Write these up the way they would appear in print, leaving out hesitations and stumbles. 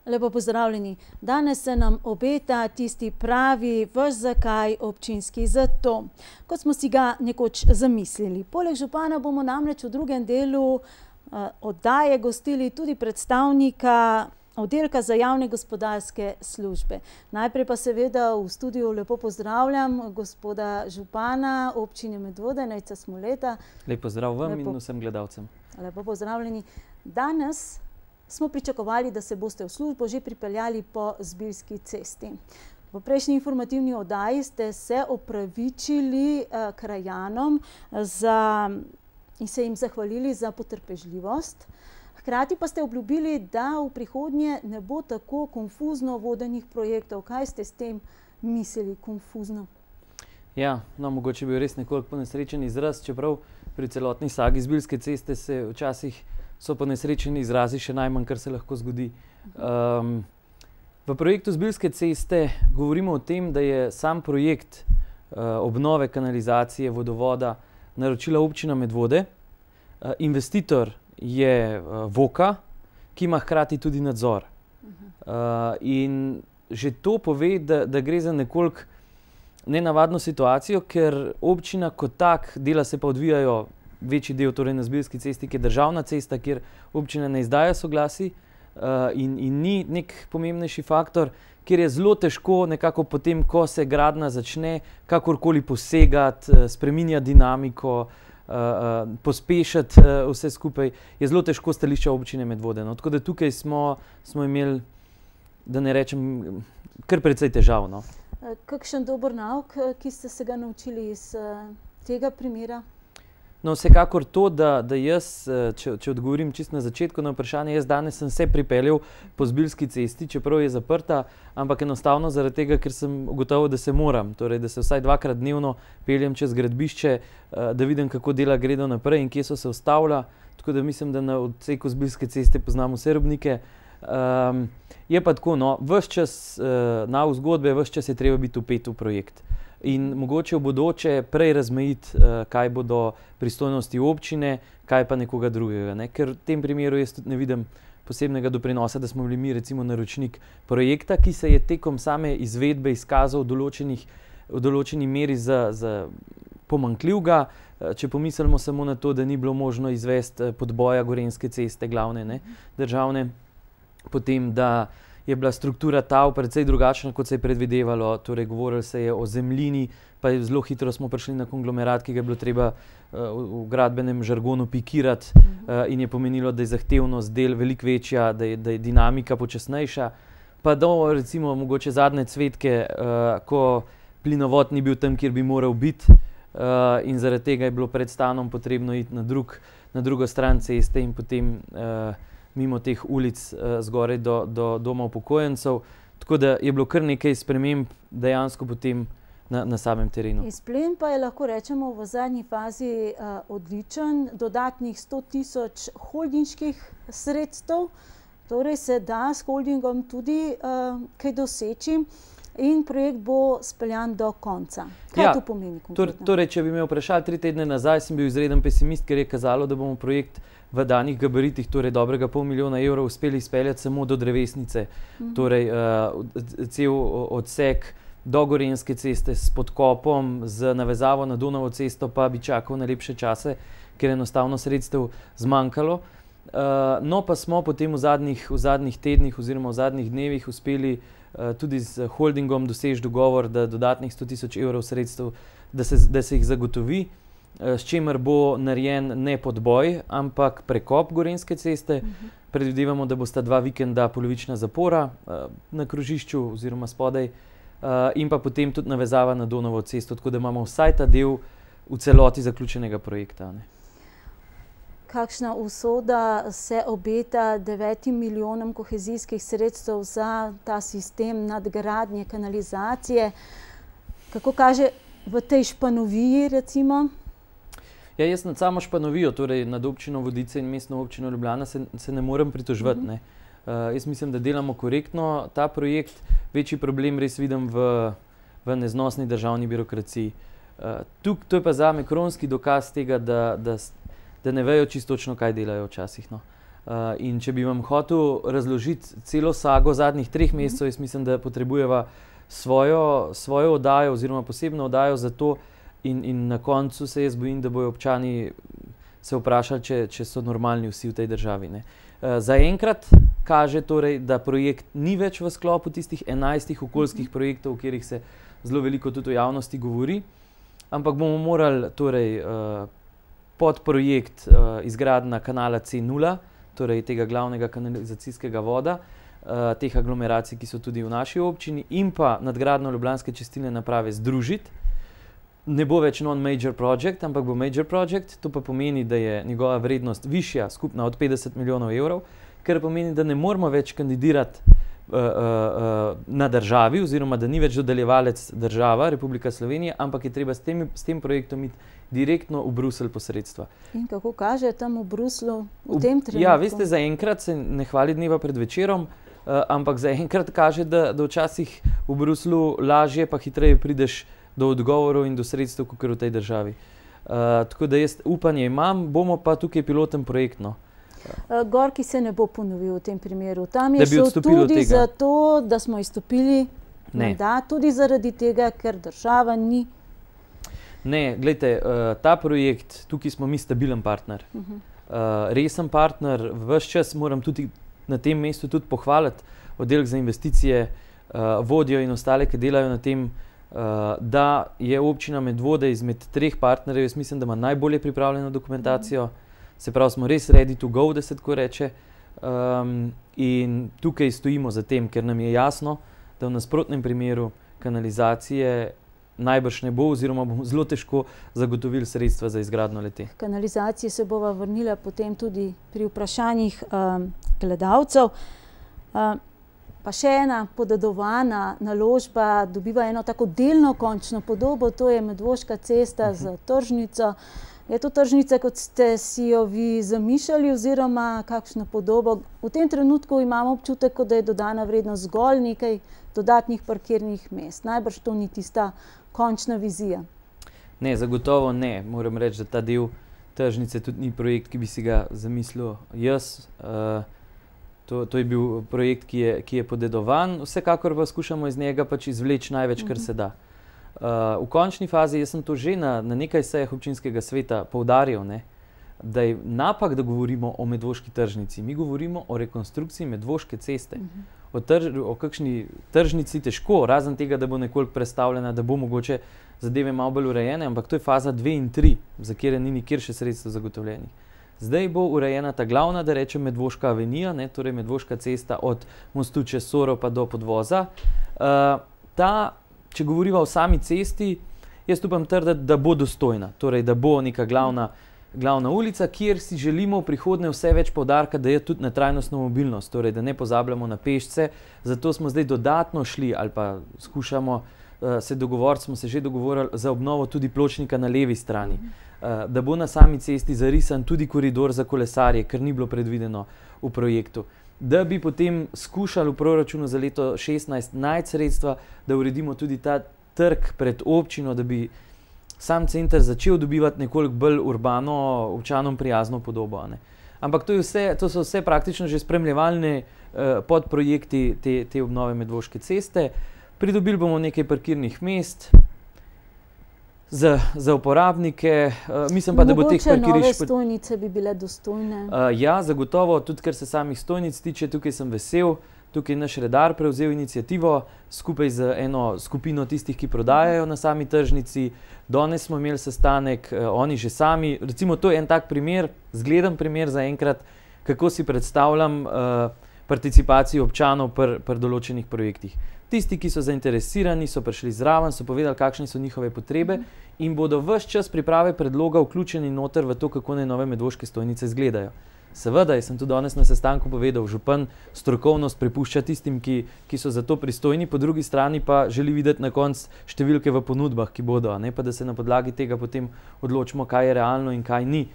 Lepo pozdravljeni. Danes se nam obeta tisti pravi vaš zakaj občinski zato, kot smo si ga nekoč zamislili. Poleg župana bomo namreč v drugem delu oddaje gostili tudi predstavnika oddelka za javne gospodarske službe. Najprej pa seveda v studiu lepo pozdravljam gospoda župana občine Medvode, Nejca Smoleta. Lep pozdrav vam in vsem gledalcem. Lepo pozdravljeni. Danes smo pričakovali, da se boste v službo že pripeljali po Zbiljski cesti. V prejšnji informativni oddaji ste se opravičili krajanom in se jim zahvalili za potrpežljivost. Hkrati pa ste obljubili, da v prihodnje ne bo tako konfuzno vodenih projektov. Kaj ste s tem mislili, konfuzno? Ja, no, mogoče bi res nekoliko ponesrečen izraz, čeprav pri celotni sagi Zbiljske ceste se včasih so ponesrečeni izrazi še najmanj, kar se lahko zgodi. V projektu Zbiljske ceste govorimo o tem, da je sam projekt obnove kanalizacije vodovoda naročila občina Medvode. Investitor je VOKA, ki ima hkrati tudi nadzor. In že to pove, da gre za nekoliko nenavadno situacijo, ker občina kot tak, dela se pa odvijajo večji del torej na Zbiljski cesti, ki je državna cesta, kjer občina ne izdaja soglasij in ni nek pomembnejši faktor, kjer je zelo težko nekako potem, ko se gradnja začne, kakorkoli posegati, spreminjati dinamiko, pospešiti vse skupaj, je zelo težko stališča občine Medvode. No, tako da tukaj smo imeli, da ne rečem, kar precej težav. No. Kakšen dober nauk, ki ste se ga naučili iz tega primera? No, vsekakor to, da jaz, če odgovorim čisto na začetku na vprašanje, jaz danes sem se pripeljal po Zbiljski cesti, čeprav je zaprta, ampak enostavno zaradi tega, ker sem ugotovil, da se moram, torej da se vsaj dvakrat dnevno peljem čez gradbišče, da vidim, kako dela gredo naprej in kje so se ustavila, tako da mislim, da na odseku Zbiljske ceste poznam vse robnike. Je pa tako, no, ves čas nauk zgodbe, ves čas je treba biti vpet v projekt. In mogoče v bodoče prej razmejiti, kaj bodo pristojnosti občine, kaj pa nekoga drugega. Ne? Ker v tem primeru jaz tudi ne vidim posebnega doprinosa, da smo bili mi recimo naročnik projekta, ki se je tekom same izvedbe izkazal v določeni meri za pomanjkljivega. Če pomislimo samo na to, da ni bilo možno izvesti podboja Gorenjske ceste, glavne, ne, državne, potem da je bila struktura tav precej drugačna, kot se je predvidevalo, torej govorilo se je o zemljini, pa zelo hitro smo prišli na konglomerat, ki ga je bilo treba v gradbenem žargonu pikirati in je pomenilo, da je zahtevnost del veliko večja, da je dinamika počasnejša, pa do recimo mogoče zadnje cvetke, ko plinovod ni bil tam, kjer bi moral biti in zaradi tega je bilo pred stanom potrebno iti na drugo stran ceste in potem mimo teh ulic zgoraj do doma upokojencev. Tako da je bilo kar nekaj sprememb dejansko potem na samem terenu. Izplen pa je, lahko rečemo, v zadnji fazi odličen, dodatnih 100 000 holdinških sredstev, torej se da s holdingom tudi kaj doseči in projekt bo speljan do konca. Kaj to pomeni konkretno? Torej, če bi me vprašali 3 tedne nazaj, sem bil izreden pesimist, ker je kazalo, da bomo projekt v danih gabaritih, torej dobrega $500 000 uspeli izpeljati samo do Drevesnice. Torej, cel odsek do Gorenjske ceste s podkopom, z navezavo na Donavo cesto pa bi čakal na lepše čase, ker enostavno sredstev zmanjkalo. No, pa smo potem v zadnjih tednih oziroma v zadnjih dnevih uspeli tudi z holdingom doseči dogovor, da dodatnih 100 000 sredstev, da se jih zagotovi, s čimer bo narejen ne podboj, ampak prekop Gorenjske ceste. Predvidevamo, da bosta 2 vikenda polovična zapora na krožišču oziroma spodaj in pa potem tudi navezava na Donavo cesto, tako da imamo vsaj ta del v celoti zaključenega projekta. Ne. Kakšna usoda se obeta 9 milijonom kohezijskih sredstev za ta sistem nadgradnje kanalizacije? Kako kaže v tej Španoviji recimo? Ja, jaz nad samo Španovijo, torej nad občino Vodice in mestno občino Ljubljana se ne morem pritoževati. Ne. Jaz mislim, da delamo korektno ta projekt. Večji problem res vidim v neznosni državni birokraciji. To je pa zame kronski dokaz tega, da ne vejo čisto točno, kaj delajo včasih. No. In če bi vam hotel razložiti celo sago zadnjih 3 mesecev, jaz mislim, da potrebujeva svojo oddajo oziroma posebno oddajo za to in na koncu se jaz bojim, da bojo občani se vprašali, če so normalni vsi v tej državi, ne. Zaenkrat kaže torej, da projekt ni več v sklopu tistih 11 okoljskih projektov, o katerih se zelo veliko tudi v javnosti govori, ampak bomo morali torej podprojekt izgradnja kanala C0, torej tega glavnega kanalizacijskega voda, teh aglomeracij, ki so tudi v naši občini, in pa nadgradnjo ljubljanske čistilne naprave združiti. Ne bo več non-major project, ampak bo major project, to pa pomeni, da je njegova vrednost višja, skupna od 50 milijonov evrov, kar pomeni, da ne moramo več kandidirati na državi, oziroma da ni več dodeljevalec država, Republika Slovenija, ampak je treba s tem projektom iti direktno v Bruselj po sredstva. In kako kaže tam v Bruslju v tem trenutku? Ja, veste, zaenkrat se ne hvali dneva pred večerom, ampak zaenkrat kaže, da včasih v Bruslju lažje pa hitreje prideš do odgovorov in do sredstev, kot v tej državi. Tako da jaz upanje imam, bomo pa tukaj piloten projekt, no. Gorki se ne bo ponovil v tem primeru. Tam je šlo tudi za to, da smo izstopili mandat, tudi zaradi tega, ker država ni. Ne, glejte, ta projekt, tukaj smo mi stabilen partner. Resen partner, ves čas moram tudi na tem mestu tudi pohvaliti oddelek za investicije, vodjo in ostale, ki delajo na tem, da je občina Medvode izmed 3 partnerjev, jaz mislim, da ima najbolje pripravljeno dokumentacijo, se pravi, smo res ready to go, da se tako reče, in tukaj stojimo za tem, ker nam je jasno, da v nasprotnem primeru kanalizacije najbrž ne bo, oziroma bomo zelo težko zagotovili sredstva za izgradnjo le-te. Kanalizacije se bova vrnila potem tudi pri vprašanjih gledalcev. Pa še ena podedovana naložba dobiva eno tako delno končno podobo, to je Medvoška cesta z tržnico. Je to tržnica, kot ste si jo vi zamišljali, oziroma kakšno podobo? V tem trenutku imamo občutek, da je dodana vrednost zgolj nekaj dodatnih parkirnih mest. Najbrž to ni tista končna vizija. Ne, zagotovo ne. Moram reči, da ta del tržnice tudi ni projekt, ki bi si ga zamislil jaz. To je bil projekt, ki je podedovan. Vsekakor pa skušamo iz njega pač izvleči največ, kar se da. V končni fazi, jaz sem to že na nekaj sejah občinskega sveta poudaril, da je napak, da govorimo o Medvoški tržnici. Mi govorimo o rekonstrukciji Medvoške ceste. O kakšni tržnici težko, razen tega, da bo nekoliko prestavljena, da bo mogoče zadeve malo bolj urejene, ampak to je faza 2 in 3, za kjer ni nikjer še sredstev zagotovljenih. Zdaj bo urejena ta glavna, da rečem, Medvoška avenija, torej Medvoška cesta od mostu čez Soro pa do podvoza. Če govoriva o sami cesti, jaz upam trditi, da bo dostojna, torej da bo neka glavna ulica, kjer si želimo v prihodnje vse več poudarka, da je tudi na trajnostno mobilnost, torej da ne pozabljamo na pešce. Zato smo zdaj dodatno šli ali pa skušamo smo se že dogovorili za obnovo tudi pločnika na levi strani, da bo na sami cesti zarisan tudi koridor za kolesarje, kar ni bilo predvideno v projektu. Da bi potem skušali v proračunu za leto 2016 najti sredstva, da uredimo tudi ta trg pred občino, da bi sam center začel dobivati nekoliko bolj urbano, občanom prijazno podobo. Ampak to so vse praktično že spremljevalne podprojekti te obnove Medvoške ceste. Pridobili bomo nekaj parkirnih mest za uporabnike. Mislim pa, da bo teh parkirišč... Mogoče nove stojnice bi bile dostojne? Ja, zagotovo, tudi kar se samih stojnic tiče, tukaj sem vesel. Tukaj je naš redar prevzel inicijativo skupaj z eno skupino tistih, ki prodajajo na sami tržnici. Danes smo imeli sestanek, oni že sami. Recimo, to je en tak primer, zgleden primer za enkrat, kako si predstavljam participacijo občanov pri določenih projektih. Tisti, ki so zainteresirani, so prišli zraven, so povedali, kakšne so njihove potrebe in bodo ves čas priprave predloga vključeni noter v to, kako naj nove Medvoške stojnice izgledajo. Seveda, jaz sem tudi danes na sestanku povedal, župan strokovnost prepušča tistim, ki so za to pristojni, po drugi strani pa želi videti na koncu številke v ponudbah, ki bodo, ne pa da se na podlagi tega potem odločimo, kaj je realno in kaj ni.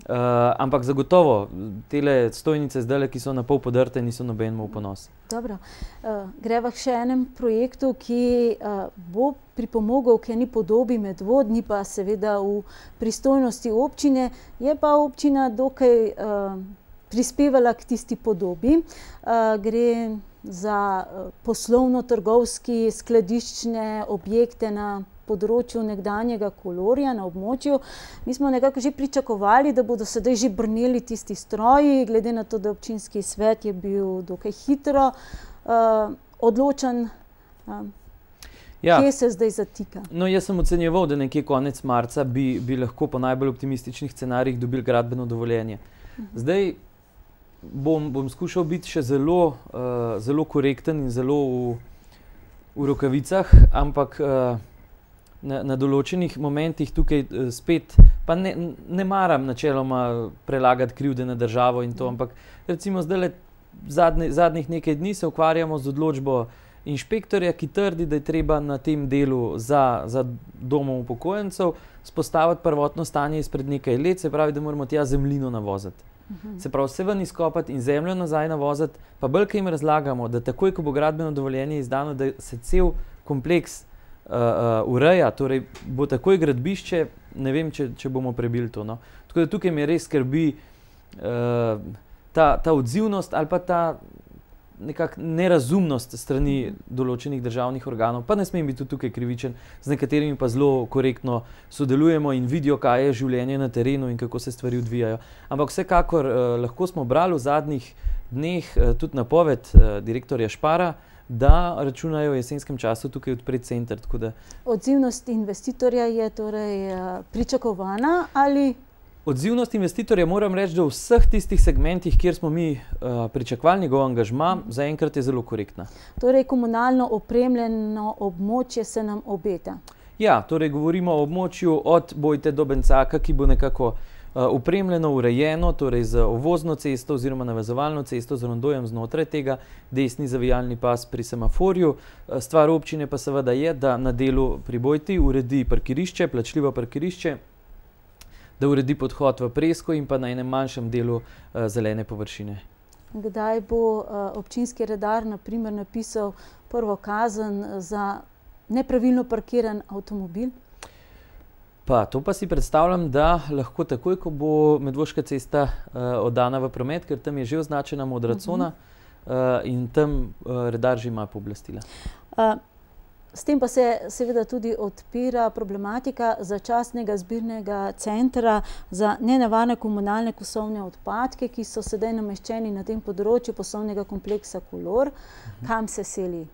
Ampak zagotovo, tele stojnice zdajle, ki so na pol podrte, niso nobenemu v ponos. Dobro. Greva k še enem projektu, ki bo pripomogel k eni podobi Medvod, ni pa seveda v pristojnosti občine. Je pa občina dokaj prispevala k tisti podobi. Gre za poslovno-trgovski skladiščne objekte na področju nekdanjega Kolorja, na območju. Mi smo nekako že pričakovali, da bodo sedaj že brneli tisti stroji, glede na to, da občinski svet je bil dokaj hitro odločen. Kje se zdaj zatika? No, jaz sem ocenjeval, da nekje konec marca bi lahko po najbolj optimističnih scenarijih dobili gradbeno dovoljenje. Zdaj bom skušal biti še zelo korekten in zelo v rokavicah, ampak na določenih momentih tukaj spet, pa ne maram načeloma prelagati krivde na državo in to, ampak recimo zdaj zadnjih nekaj dni se ukvarjamo z odločbo inšpektorja, ki trdi, da je treba na tem delu za domov upokojencev spostaviti prvotno stanje izpred nekaj let, se pravi, da moramo tja zemljino navoziti. Se pravi, vse ven izkopati in zemljo nazaj navoziti, pa bolj, kaj jim razlagamo, da takoj, ko bo gradbeno dovoljenje izdano, da se cel kompleks ureja, torej bo takoj gradbišče, ne vem, če bomo prebili to. No. Tako da tukaj me res skrbi ta odzivnost ali pa ta nekako nerazumnost strani določenih državnih organov, pa ne smem biti tukaj krivičen, z nekaterimi pa zelo korektno sodelujemo in vidijo, kaj je življenje na terenu in kako se stvari odvijajo. Ampak vsekakor lahko smo brali v zadnjih dneh tudi napoved direktorja Špara, da računajo v jesenskem času tukaj odpreti center. Odzivnost investitorja je torej pričakovana ali? Odzivnost investitorja, moram reči, da v vseh tistih segmentih, kjer smo mi pričakovali njegov angažma, zaenkrat je zelo korektna. Torej, komunalno opremljeno območje se nam obeta? Ja, torej govorimo o območju od Bojte do Bencaka, ki bo nekako opremljeno, urejeno, torej z ovozno cesto oziroma navezovalno cesto z rondojem znotraj tega, desni zavijalni pas pri semaforju. Stvar občine pa seveda je, da na delu pri Bojti uredi parkirišče, plačljivo parkirišče, da uredi podhod v Presko in pa na enem manjšem delu zelene površine. Kdaj bo občinski redar na primer napisal prvo kazen za nepravilno parkiran avtomobil? To pa si predstavljam, da lahko takoj, ko bo Medvoška cesta oddana v promet, ker tam je že označena modra cona in tam redar že ima pooblastila. S tem pa se seveda tudi odpira problematika začasnega zbirnega centra za nenevarne komunalne kosovne odpadke, ki so sedaj nameščeni na tem področju poslovnega kompleksa Kolor. Kam se seli?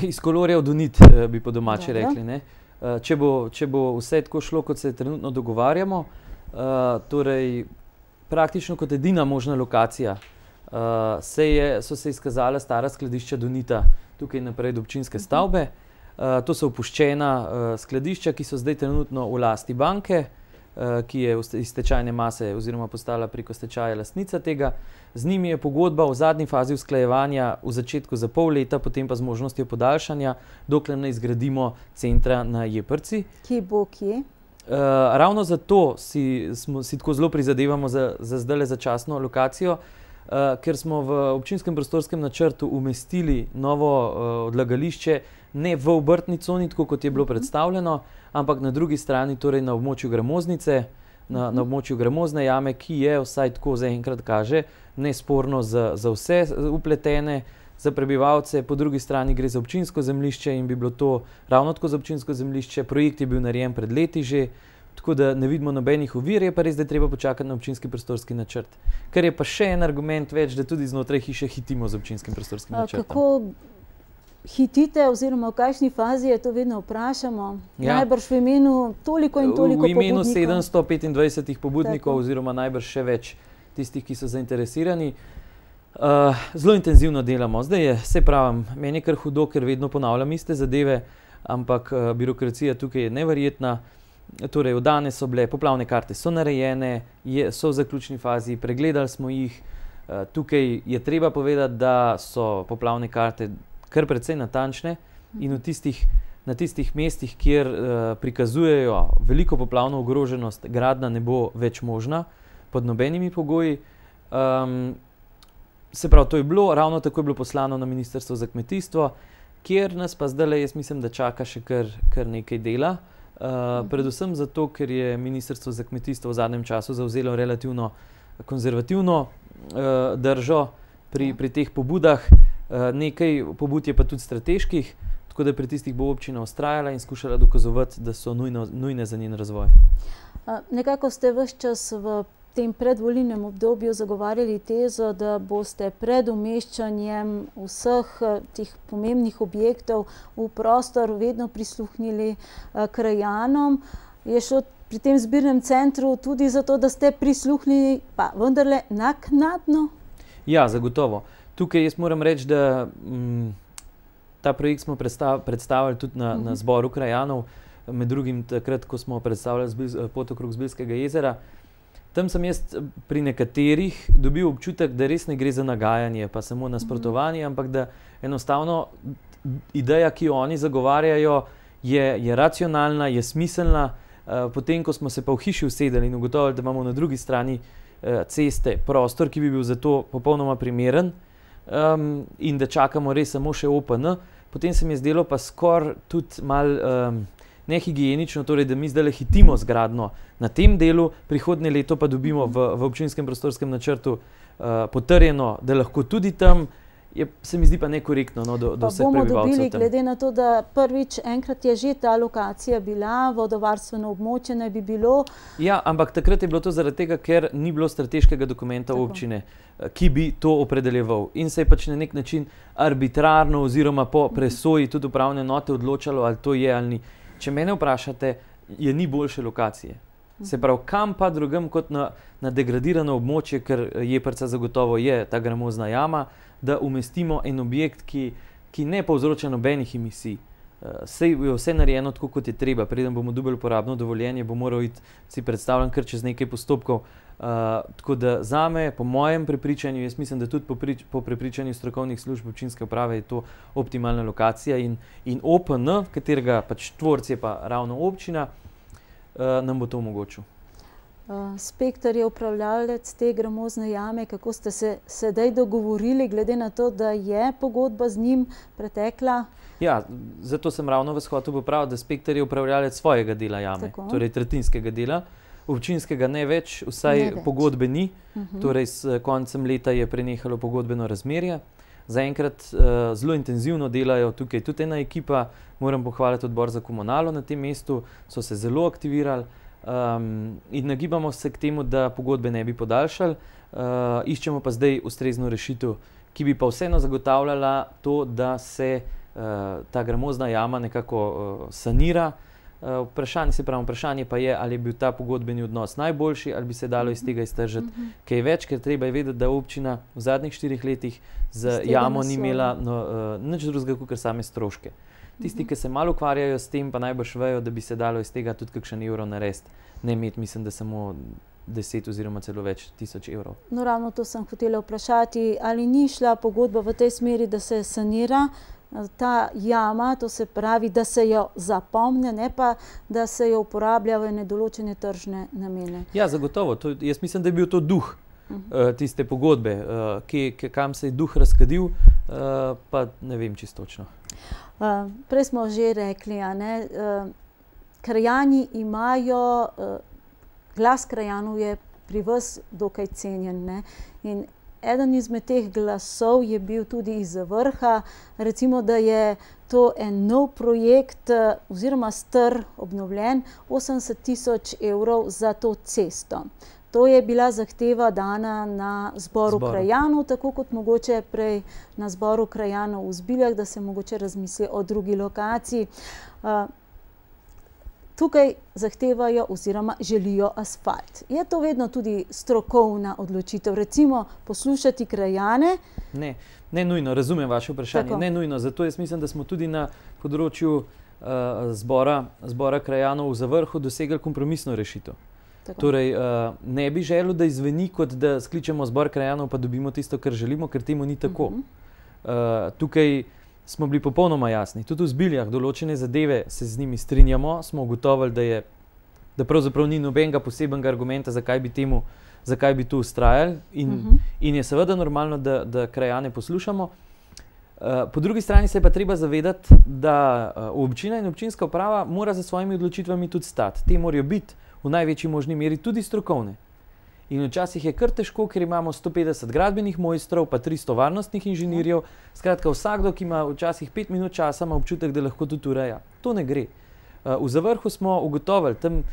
Iz Kolorja v Donit, bi po domače rekli. Ne? Če bo vse tako šlo, kot se trenutno dogovarjamo, torej praktično kot edina možna lokacija, so se izkazala stara skladišča Donita, tukaj naprej do občinske stavbe. To so opuščena skladišča, ki so zdaj trenutno v lasti banke, ki je iz stečajne mase oziroma postala preko stečaja lastnica tega. Z njimi je pogodba v zadnji fazi usklajevanja v začetku za pol leta, potem pa z možnostjo podaljšanja, dokler ne izgradimo centra na Jeprci. Ki bo kje? Ravno zato si tako zelo prizadevamo za zdajle začasno lokacijo, ker smo v občinskem prostorskem načrtu umestili novo odlagališče ne v obrtni coni, tako kot je bilo predstavljeno, ampak na drugi strani, torej na območju Gramoznice, na območju Gramozne jame, ki je, vsaj tako zaenkrat kaže, nesporno za vse upletene, za prebivalce, po drugi strani gre za občinsko zemljišče in bi bilo to ravno tako za občinsko zemljišče. Projekt je bil narejen pred leti že, tako da ne vidimo nobenih ovir, je pa res, da je treba počakati na občinski prostorski načrt. Kar je pa še en argument več, da tudi znotraj hiše hitimo z občinskim prostorskim načrtom. Kako hitite oziroma v kakšni fazi je to vedno vprašamo? Najbrž v imenu toliko in toliko pobudnikov? V imenu 725 pobudnikov oziroma najbrž še več tistih, ki so zainteresirani. Zelo intenzivno delamo. Zdaj je, se pravim, meni je kar hudo, ker vedno ponavljam iste zadeve, ampak birokracija tukaj je neverjetna. Torej, oddane so bile, poplavne karte so narejene, so v zaključni fazi, pregledali smo jih. Tukaj je treba povedati, da so poplavne karte kar precej natančne in na tistih mestih, kjer prikazujejo veliko poplavno ogroženost, gradnja ne bo več možna pod nobenimi pogoji. Se pravi, to je bilo, ravno tako je bilo poslano na Ministrstvo za kmetijstvo, kjer nas pa zdaj, jaz mislim, da čaka še kar nekaj dela. Predvsem zato, ker je Ministrstvo za kmetijstvo v zadnjem času zavzelo relativno konzervativno držo pri teh pobudah. Nekaj pobud je pa tudi strateških, tako da pri tistih bo občina vztrajala in skušala dokazovati, da so nujne za njen razvoj. Nekako ste ves čas v tem predvolilnem obdobju zagovarjali tezo, da boste pred umeščanjem vseh teh pomembnih objektov v prostor vedno prisluhnili krajanom. Je šlo pri tem zbirnem centru tudi zato, da ste prisluhnili pa vendarle naknadno? Ja, zagotovo. Tukaj jaz moram reči, da ta projekt smo predstavili tudi na zboru krajanov, med drugim takrat, ko smo predstavljali pot okrog Zbiljskega jezera. Tam sem jaz pri nekaterih dobil občutek, da res ne gre za nagajanje, pa samo nasprotovanje, ampak da enostavno ideja, ki jo oni zagovarjajo, je racionalna, je smiselna. Potem, ko smo se pa v hiši usedeli in ugotovili, da imamo na drugi strani ceste prostor, ki bi bil za to popolnoma primeren, in da čakamo res samo še OPN, potem se mi je zdelo pa skoraj tudi malo nehigienično, torej da mi zdaj hitimo z gradnjo na tem delu, prihodnje leto pa dobimo v občinskem prostorskem načrtu potrjeno, da lahko tudi tam, se mi zdi pa nekorektno do vseh prebivalcev tam. Pa bomo dobili, glede na to, da prvič enkrat je že ta lokacija bila, vodovarstveno območje naj bi bilo. Ja, ampak takrat je bilo to zaradi tega, ker ni bilo strateškega dokumenta občine, ki bi to opredeljeval. In se je pač na nek način arbitrarno oziroma po presoji tudi upravne enote odločalo, ali to je ali ni. Če mene vprašate, je ni boljše lokacije. Se pravi, kam pa drugam kot na degradirano območje, ker Jeprca zagotovo je ta gramozna jama, da umestimo en objekt, ki ne povzroča nobenih emisij. Vse narejeno tako, kot je treba. Preden bomo dobili uporabno dovoljenje, bo moral iti, si predstavljam, kar čez nekaj postopkov. Tako da zame, po mojem prepričanju, jaz mislim, da tudi po prepričanju strokovnih služb občinske uprave je to optimalna lokacija in OPN, katerega pač tvorc je pa ravno občina, nam bo to omogočil. Spekter je upravljavec te gramozne jame. Kako ste se sedaj dogovorili, glede na to, da je pogodba z njim pretekla? Ja, zato sem ravno vas hotel popraviti, da Spekter je upravljavec svojega dela jame, torej tretjinskega dela. Občinskega ne več, vsaj pogodbe ni, torej s koncem leta je prenehalo pogodbeno razmerje. Zaenkrat zelo intenzivno delajo tukaj tudi ena ekipa, moram pohvaliti odbor za komunalo na tem mestu, so se zelo aktivirali in nagibamo se k temu, da pogodbe ne bi podaljšali. Iščemo pa zdaj ustrezno rešitev, ki bi pa vseeno zagotavljala to, da se ta gramozna jama nekako sanira. Vprašanje pa je, ali je bil ta pogodbeni odnos najboljši, ali bi se dalo iz tega iztržiti kaj več, ker treba je vedeti, da občina v zadnjih 4 letih z jamo ni imela nič drugega kot same stroške. Tisti, ki se malo ukvarjajo s tem, pa najbrž vejo, da bi se dalo iz tega tudi kakšen evro narediti. Ne imeti, mislim, da samo 10 oziroma celo več tisoč evrov. No, ravno to sem hotela vprašati, ali ni šla pogodba v tej smeri, da se sanira ta jama, to se pravi, da se jo zapomne, ne pa, da se jo uporablja v nedoločene tržne namene. Ja, zagotovo. Jaz mislim, da je bil to duh tiste pogodbe, kam se je duh razkadil, pa ne vem čisto točno. Prej smo že rekli, krajani imajo, glas krajanov je pri vas dokaj cenjen, in eden izmed teh glasov je bil tudi iz vrha, recimo, da je to en nov projekt oziroma star, obnovljen, 80 000 evrov za to cesto. To je bila zahteva dana na zboru krajanov, tako kot mogoče prej na zboru krajanov v Zbiljah, da se mogoče razmisli o drugi lokaciji. Tukaj zahtevajo oziroma želijo asfalt. Je to vedno tudi strokovna odločitev? Recimo poslušati krajane? Ne nujno, razumem vaše vprašanje. Ne nujno, zato jaz mislim, da smo tudi na področju zbora krajanov v Zavrhu dosegli kompromisno rešitev. Torej, ne bi želel, da izveni, kot da skličemo zbor krajanov, pa dobimo tisto, kar želimo, ker temu ni tako. Tukaj smo bili popolnoma jasni. Tudi v Zbiljah določene zadeve se z njimi strinjamo, smo ugotovili, da pravzaprav ni nobenega posebnega argumenta, zakaj bi tu vztrajali, in je seveda normalno, da krajane poslušamo. Po drugi strani se je pa treba zavedati, da občina in občinska uprava mora za svojimi odločitvami tudi stati. Te morajo biti v največji možni meri tudi strokovne. In včasih je kar težko, ker imamo 150 gradbenih mojstrov, pa 300 varnostnih inženirjev. Skratka, vsakdo, ki ima včasih 5 minut časa, ima občutek, da lahko tudi ureja. To ne gre. V Zavrhu smo ugotovili, tam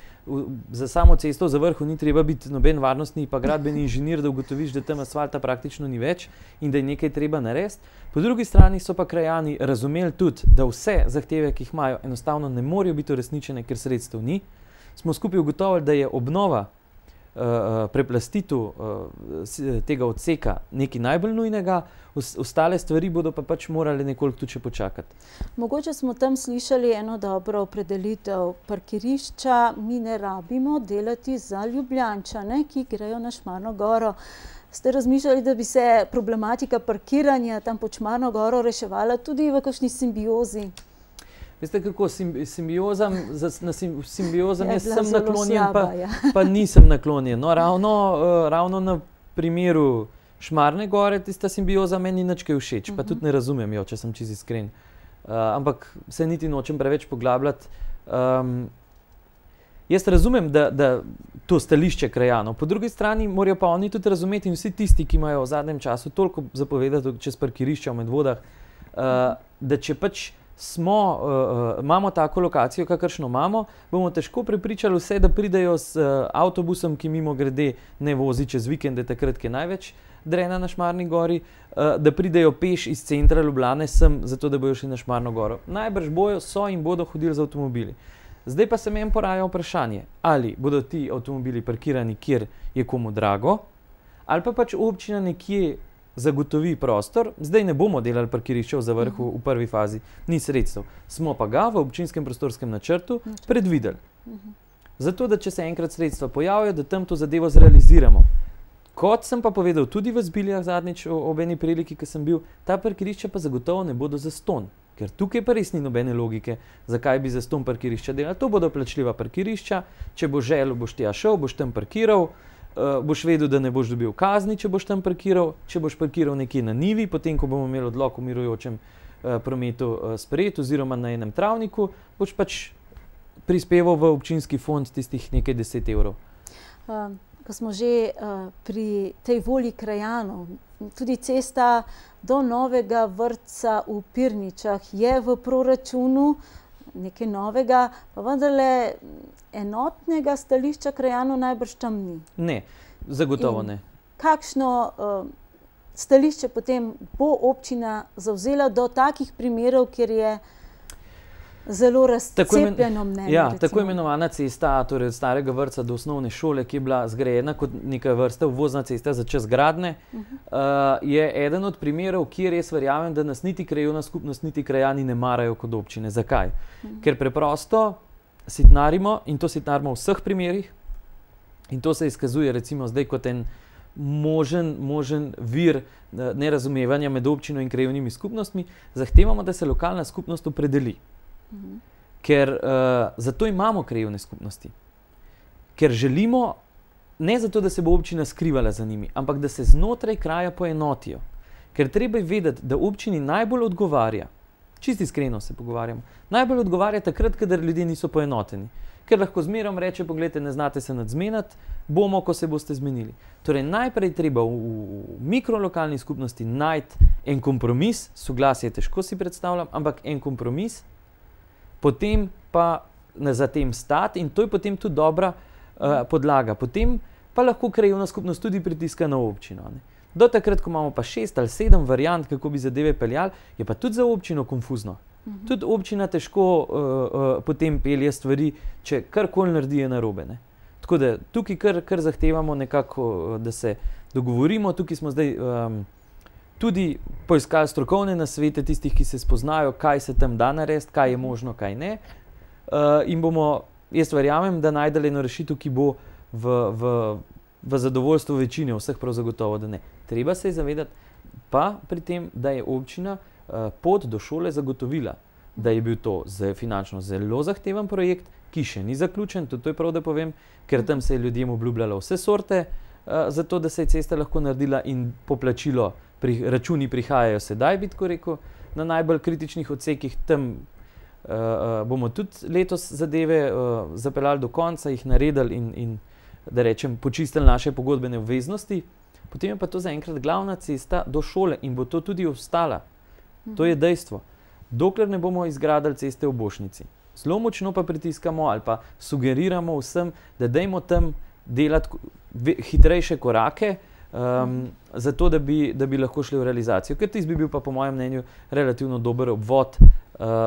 za samo cesto v Zavrhu ni treba biti noben varnostni pa gradbeni inženir, da ugotoviš, da tam asfalta praktično ni več in da je nekaj treba narediti. Po drugi strani so pa krajani razumeli tudi, da vse zahteve, ki jih imajo, enostavno ne morejo biti uresničene, ker sredstev ni. Smo skupaj ugotovili, da je obnova preplastitev tega odseka nekaj najbolj nujnega, ostale stvari bodo pa pač morali nekoliko tudi še počakati. Mogoče smo tam slišali eno dobro opredelitev parkirišča, mi ne rabimo delati za Ljubljančane, ki grejo na Šmarno goro. Ste razmišljali, da bi se problematika parkiranja tam pod Šmarno goro reševala tudi v kakšni simbiozi? Veste kako, simbiozam jaz sem naklonjen, slaba, pa nisem naklonjen. No, ravno na primeru Šmarne gore tista simbioza meni nič kaj všeč, pa tudi ne razumem jo, če sem čisto iskren. Ampak se niti nočem preveč poglabljati. Jaz razumem, da to stališče krajanov. Po drugi strani morajo pa oni tudi razumeti in vsi tisti, ki imajo v zadnjem času toliko zapovedati čez parkirišča v Medvodah, da če pač imamo tako lokacijo, kakršno imamo, bomo težko prepričali vse, da pridejo z avtobusom, ki mimo grede ne vozi čez vikende, takrat, ki je največ drena na Šmarni gori, da pridejo peš iz centra Ljubljane sem, zato da bojo šli na Šmarno goro. Najbrž so in bodo hodili z avtomobili. Zdaj pa se meni poraja vprašanje, ali bodo ti avtomobili parkirani, kjer je komu drago, ali pa pač občina nekje zagotovi prostor. Zdaj ne bomo delali parkirišča v Zavrhu v prvi fazi, ni sredstev. Smo pa ga v občinskem prostorskem načrtu predvideli. Zato, da če se enkrat sredstva pojavijo, da tam to zadevo zrealiziramo. Kot sem pa povedal tudi v Zbiljah zadnjič ob eni priliki, ki sem bil, ta parkirišča pa zagotovo ne bodo zastonj. Ker tukaj pa res ni nobene logike, zakaj bi zastonj parkirišča delali. To bodo plačljiva parkirišča, če boš želel, boš tja šel, boš tam parkiral, boš vedel, da ne boš dobil kazni, če boš tam parkiral, če boš parkiral nekje na njivi, potem, ko bomo imeli odlok o mirujočem prometu sprejet oziroma na enem travniku, boš pač prispeval v občinski fond tistih nekaj 10 evrov. Ko smo že pri tej volji krajanov, tudi cesta do novega vrtca v Pirničah je v proračunu nekaj novega, pa vendarle enotnega stališča krajanov najbrž tam ni. Ne, zagotovo ne. Kakšno stališče potem bo občina zavzela do takih primerov, kjer je zelo razcepljeno mnenje? Ja, tako imenovana cesta, torej od starega vrtca do osnovne šole, ki je bila zgrajena kot neka vrsta uvozna cesta za čas gradnje, je eden od primerov, kjer jaz verjamem, da nas niti krajevna skupnost, niti krajani ne marajo kot občine. Zakaj? Ker preprosto sitnarimo in to sitnarimo v vseh primerih in to se izkazuje recimo zdaj kot en možen vir nerazumevanja med občino in krajevnimi skupnostmi, zahtevamo, da se lokalna skupnost opredeli. Ker zato imamo krajevne skupnosti. Ker želimo, ne zato, da se bo občina skrivala za njimi, ampak da se znotraj kraja poenotijo. Ker treba je vedeti, da občini najbolj odgovarja, čisto iskreno se pogovarjamo, najbolj odgovarja takrat, kadar ljudje niso poenoteni. Ker lahko zmerom reče, poglejte, ne znate se nadzmeniti, bomo, ko se boste zmenili. Torej najprej treba v mikrolokalni skupnosti najti en kompromis, soglasje težko si predstavljam, ampak en kompromis, potem pa za tem stati in to je potem tudi dobra podlaga. Potem pa lahko krajevna skupnost tudi pritiska na občino. Ne. Do takrat, ko imamo pa 6 ali 7 variant, kako bi zadeve peljali, je pa tudi za občino konfuzno. Tudi občina težko potem pelje stvari, če karkoli naredi je narobe. Ne. Tako da tukaj kar zahtevamo nekako, da se dogovorimo. Tukaj smo zdaj tudi poiskali strokovne nasvete tistih, ki se spoznajo, kaj se tam da narediti, kaj je možno, kaj ne. In bomo, jaz verjamem, da najdeli eno rešitev, ki bo v zadovoljstvo večine, vseh prav zagotovo, da ne. Treba se zavedati pa pri tem, da je občina pot do šole zagotovila, da je bil to finančno zelo zahteven projekt, ki še ni zaključen, tudi to je prav, da povem, ker tam se je ljudem obljubljalo vse sorte, zato da se je cesta lahko naredila in poplačilo, računi prihajajo sedaj, bi tako rekel, na najbolj kritičnih odsekih. Tam bomo tudi letos zadeve zapeljali do konca, jih naredili in da rečem, počistili naše pogodbene obveznosti, potem je pa to zaenkrat glavna cesta do šole in bo to tudi ostala. To je dejstvo. Dokler ne bomo izgradili ceste v Bošnici, zelo močno pa pritiskamo ali pa sugeriramo vsem, da dajmo tam delati hitrejše korake, zato da bi lahko šli v realizacijo. Ker tisti bi bil pa po mojem mnenju relativno dober obvod,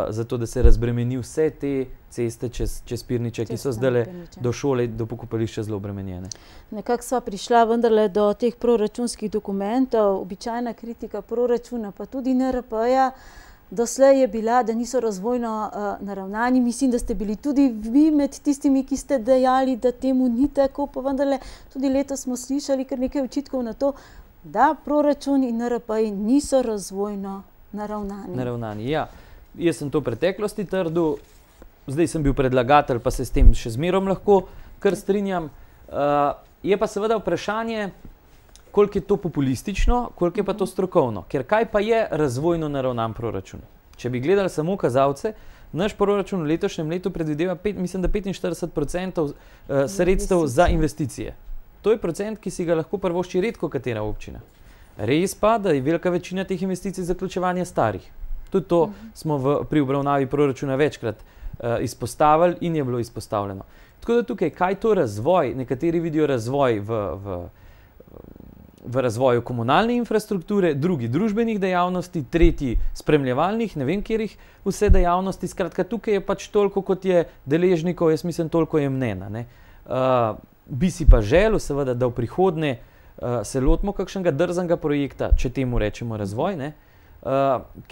zato da se razbremeni vse te ceste čez Pirniče, ki so zdaj do šole, do pokopališča zelo obremenjene. Nekako sva prišla vendarle do teh proračunskih dokumentov, običajna kritika proračuna, pa tudi NRP-ja, doslej je bila, da niso razvojno naravnani. Mislim, da ste bili tudi vi med tistimi, ki ste dejali, da temu ni tako, pa vendarle tudi letos smo slišali kar nekaj očitkov na to, da proračun in NRP-ji niso razvojno naravnani. Ja. Jaz sem to v preteklosti trdil, zdaj sem bil predlagatelj, pa se s tem še zmerom lahko kar strinjam. Je pa seveda vprašanje, koliko je to populistično, koliko je pa to strokovno. Ker kaj pa je razvojno naravnan proračun? Če bi gledali samo kazalce, naš proračun v letošnjem letu predvideva, mislim, da 45% sredstev za investicije. To je procent, ki si ga lahko privošči redko katera občina. Res pa, da je velika večina teh investicij zaključevanje starih. Tudi to smo pri obravnavi proračuna večkrat izpostavili in je bilo izpostavljeno. Tako da tukaj, kaj to razvoj? Nekateri vidijo razvoj v razvoju komunalne infrastrukture, drugi družbenih dejavnosti, tretji spremljevalnih, ne vem kjerih vse dejavnosti. Skratka, tukaj je pač toliko, kot je deležnikov, jaz mislim, toliko je mnenja. Bi si pa želel, seveda, da v prihodnje se lotimo kakšnega drznega projekta, če temu rečemo razvoj,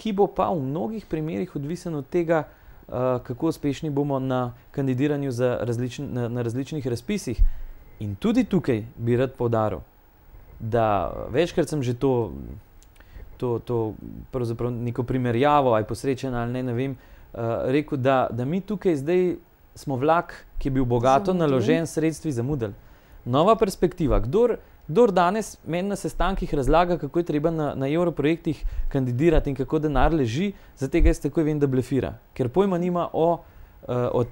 ki bo pa v mnogih primerih odvisen od tega, kako uspešni bomo na kandidiranju na različnih razpisih. In tudi tukaj bi rad poudaril, da večkrat sem že to pravzaprav neko primerjavo, ali posrečena ali ne vem, rekel, da mi tukaj zdaj smo vlak, ki je bil bogato naložen sredstvi zamudili. Nova perspektiva. Kdor danes meni na sestankih razlaga, kako je treba na evroprojektih kandidirati in kako denar leži, za tega jaz takoj vem, da blefira. Ker pojma nima o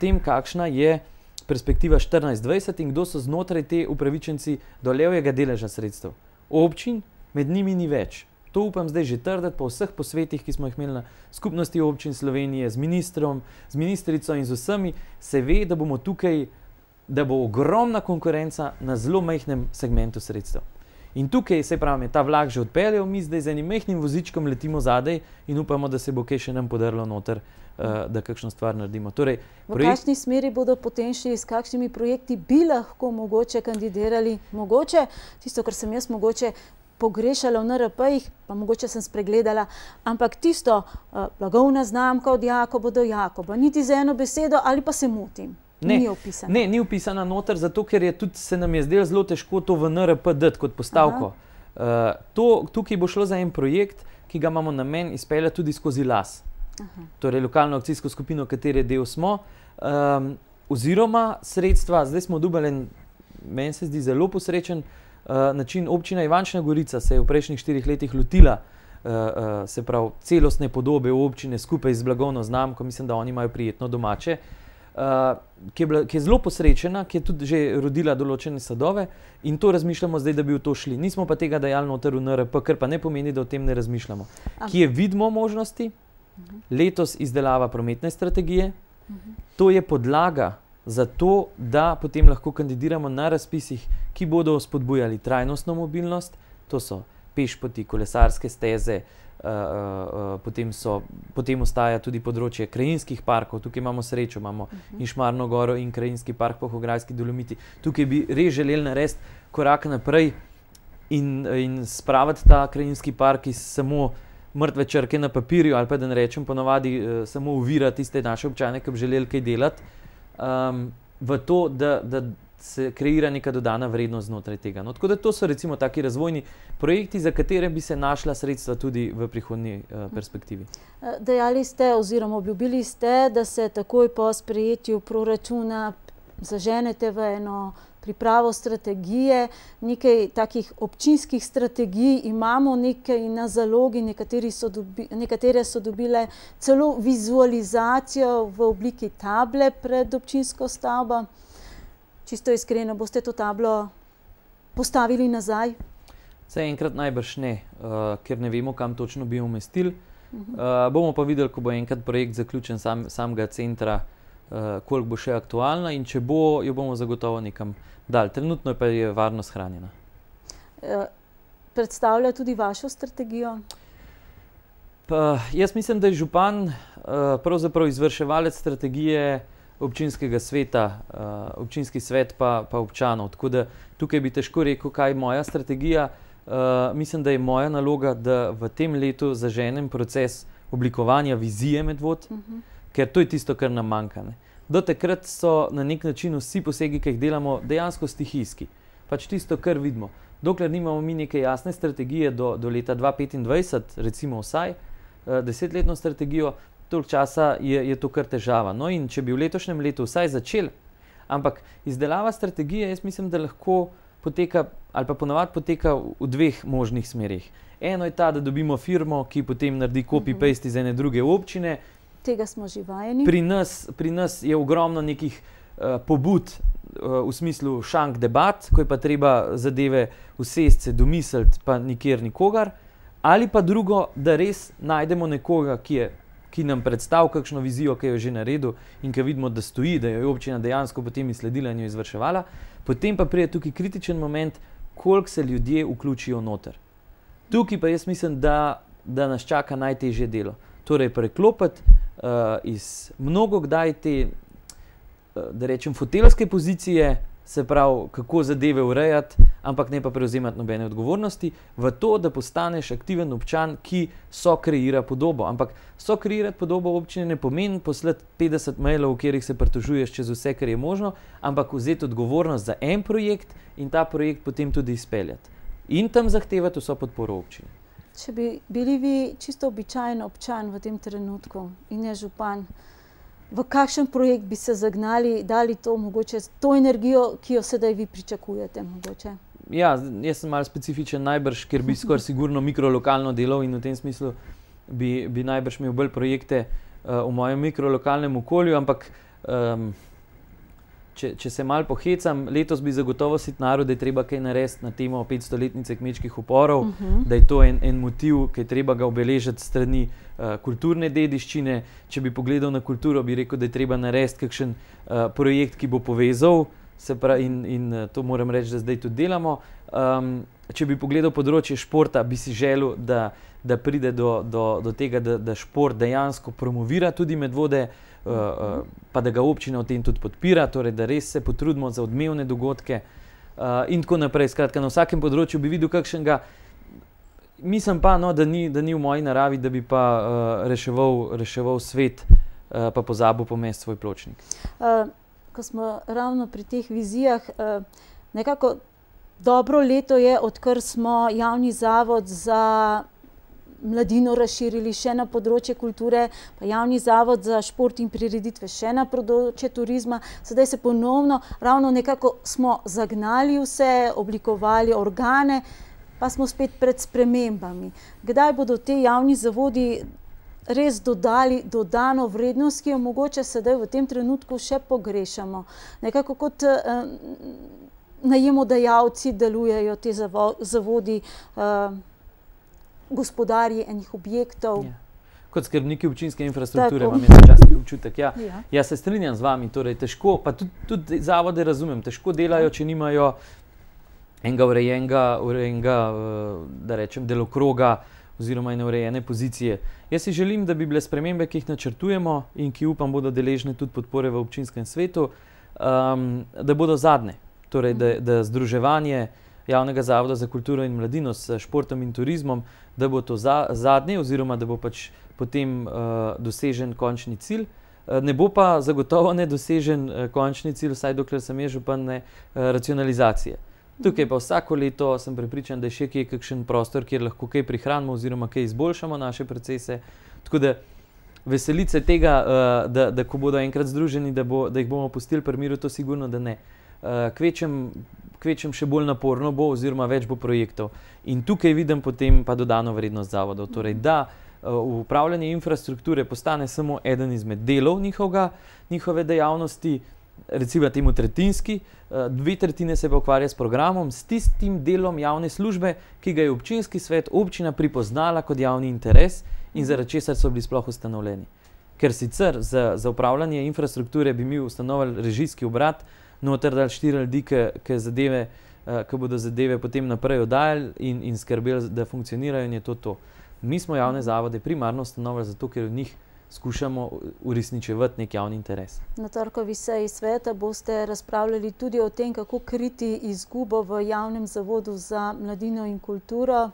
tem, kakšna je perspektiva 14-20 in kdo so znotraj te upravičenci do levjega deleža sredstev. Občin med njimi ni več. To upam zdaj že trditi po vseh posvetih, ki smo jih imeli na skupnosti občin Slovenije, z ministrom, z ministrico in z vsemi, se ve, da bomo tukaj, da bo ogromna konkurenca na zelo majhnem segmentu sredstev. In tukaj, se pravi, je ta vlak že odpeljal, mi zdaj z enim majhnim vozičkom letimo zadaj in upamo, da se bo kaj še nam podarilo noter, da kakšno stvar naredimo. Torej, v kakšni smeri bodo potem šli, s kakšnimi projekti bi lahko mogoče kandidirali? Mogoče, tisto, kar sem jaz mogoče pogrešala v NRP-jih, pa mogoče sem spregledala, ampak tisto blagovna znamka od Jakoba do Jakoba, niti za eno besedo, ali pa se motim? Ni opisana. Ne, ni opisana noter, zato ker je tudi se nam je zdelo zelo težko to v NRP dati kot postavko. Tukaj bo šlo za en projekt, ki ga imamo namen izpeljati tudi skozi LAS. Torej lokalno akcijsko skupino, katere del smo, oziroma sredstva, zdaj smo dobili en, meni se zdi zelo posrečen način, občina Ivančna Gorica se je v prejšnjih 4 letih lotila, se pravi, celostne podobe občine skupaj z blagovno znamko, mislim, da oni imajo prijetno domače, ki je zelo posrečena, ki je tudi že rodila določene sadove in to razmišljamo zdaj, da bi v to šli. Nismo pa tega dajali noter v NRP, kar pa ne pomeni, da o tem ne razmišljamo. Kje vidimo možnosti? Letos izdelava prometne strategije. To je podlaga za to, da potem lahko kandidiramo na razpisih, ki bodo spodbujali trajnostno mobilnost. To so pešpoti, kolesarske steze, potem ostaja tudi področje krajinskih parkov. Tukaj imamo srečo, imamo in Šmarno goro in krajinski park Polhograjski Dolomiti. Tukaj bi res želeli narediti korak naprej in spraviti ta krajinski park iz samo mrtve črke na papirju, ali pa da ne rečem ponovadi samo ovira tiste naše občane, ki bi želeli kaj delati, v to, da se kreira neka dodana vrednost znotraj tega. No, tako da to so recimo taki razvojni projekti, za katere bi se našla sredstva tudi v prihodnji perspektivi. Dejali ste oziroma obljubili ste, da se takoj po sprejetju proračuna zaženete v eno pripravo strategije, nekaj takih občinskih strategij imamo, nekaj na zalogi, nekatere so dobile celo vizualizacijo v obliki table pred občinsko stavbo. čisto iskreno, boste to tablo postavili nazaj? Zaenkrat najbrž ne, ker ne vemo, kam točno bi jo umestili. Bomo pa videli, ko bo enkrat projekt zaključen samega centra, koliko bo še aktualna in če bo, jo bomo zagotovo nekam dali. Trenutno pa je varno shranjena. Predstavlja tudi vašo strategijo? Jaz mislim, da je župan pravzaprav izvrševalec strategije občinskega sveta, občinski svet pa občanov. Tako da tukaj bi težko rekel, kaj je moja strategija. Mislim, da je moja naloga, da v tem letu zaženem proces oblikovanja vizije Medvod, ker to je tisto, kar nam manjka. Ne. Do takrat so na nek način vsi posegi, ki jih delamo, dejansko stihijski. Pač tisto, kar vidimo. Dokler nimamo mi neke jasne strategije do leta 2025, recimo vsaj 10-letno strategijo, toliko časa je to kar težava. No in če bi v letošnjem letu vsaj začeli, ampak izdelava strategije, jaz mislim, da lahko poteka, ali pa ponavadi poteka v dveh možnih smerih. Eno je ta, da dobimo firmo, ki potem naredi copy-paste iz ene druge občine. Tega smo že vajeni. Pri nas je ogromno nekih pobud v smislu šank debat, ko je pa treba zadeve usesti, se domisliti, pa nikjer nikogar. Ali pa drugo, da res najdemo nekoga, ki nam predstavi kakšno vizijo, ki jo je že naredil in ki vidimo, da stoji, da jo je občina dejansko potem izsledila in jo izvrševala. Potem pa pride tukaj kritičen moment, koliko se ljudje vključijo noter. Tukaj pa jaz mislim, da nas čaka najtežje delo. Torej preklopiti iz mnogokdaj te, da rečem, fotelske pozicije, se pravi, kako zadeve urejati, ampak ne pa prevzemati nobene odgovornosti, v to, da postaneš aktiven občan, ki sokreira podobo. Ampak sokreirati podobo občine ne pomeni poslati 50 mailov, v katerih se pritožuješ čez vse, kar je možno, ampak vzeti odgovornost za en projekt in ta projekt potem tudi izpeljati. In tam zahtevati vso podporo občine. Če bi bili vi čisto običajen občan v tem trenutku in ne župan, v kakšen projekt bi se zagnali, dali to mogoče, to energijo, ki jo sedaj vi pričakujete mogoče? Ja, jaz sem malo specifičen najbrž, ker bi skoraj sigurno mikrolokalno delal in v tem smislu bi najbrž imel bolj projekte v mojem mikrolokalnem okolju, ampak če se malo pohecam, letos bi zagotovo Sitnaru, da je treba kaj narediti na temo 500-letnice kmečkih uporov, da je to en motiv, ki je treba ga obeležiti strani kulturne dediščine. Če bi pogledal na kulturo, bi rekel, da je treba narediti kakšen projekt, ki bo povezal, se pravi, in to moram reči, da zdaj tudi delamo. Če bi pogledal področje športa, bi si želel, da pride do tega, da šport dejansko promovira tudi Medvode, pa da ga občina v tem tudi podpira, torej da res se potrudimo za odmevne dogodke in tako naprej. Skratka, na vsakem področju bi videl kakšnega. Mislim pa, no, da ni v moji naravi, da bi pa reševal svet, pa pozabil pomesti svoj pločnik. Ko smo ravno pri teh vizijah, nekako dobro leto je, odkar smo javni zavod za mladino razširili še na področje kulture, pa javni zavod za šport in prireditve še na področje turizma. Sedaj se ponovno, ravno nekako smo zagnali vse, oblikovali organe, pa smo spet pred spremembami. Kdaj bodo te javni zavodi res dodali dodano vrednost, ki jo mogoče sedaj v tem trenutku še pogrešamo? Nekako kot najemodajalci delujejo te zavodi, gospodarji enih objektov. Ja. Kot skrbniki občinske infrastrukture imam jaz včasih občutek. Ja, se strinjam z vami, torej težko, pa tudi zavode razumem, težko delajo, če nimajo enega urejenega, da rečem, delokroga oziroma ene urejene pozicije. Jaz si želim, da bi bile spremembe, ki jih načrtujemo in ki upam bodo deležne tudi podpore v občinskem svetu, da bodo zadnje. Torej, da združevanje javnega zavoda za kulturo in mladino s športom in turizmom, da bo to zadnje oziroma da bo pač potem dosežen končni cilj. Ne bo pa zagotovo nedosežen končni cilj, vsaj dokler sem jaz župan, racionalizacije. Tukaj pa vsako leto sem prepričan, da je še kakšen prostor, kjer lahko kaj prihranimo oziroma kaj izboljšamo naše procese. Tako da veseliti se tega, da ko bodo enkrat združeni, da jih bomo pustili pri miru, to sigurno, da ne. Kvečem še bolj naporno bo oziroma več bo projektov. In tukaj vidim potem pa dodano vrednost zavodov. Torej, da upravljanje infrastrukture postane samo eden izmed delov njihove dejavnosti, recimo temu tretjinski, 2/3 se pa ukvarja s programom, s tistim delom javne službe, ki ga je občinski svet, občina pripoznala kot javni interes in zaradi česar so bili sploh ustanovljeni. Ker sicer za upravljanje infrastrukture bi mi ustanovili režijski obrat, noter dali 4 ljudi, ki bodo zadeve potem naprej oddajali in skrbeli, da funkcionirajo, in je to. Mi smo javne zavode primarno ustanovili zato, ker v njih skušamo uresničevati nek javni interes. Na torkovi seji sveta boste razpravljali tudi o tem, kako kriti izgubo v javnem zavodu za mladino in kulturo.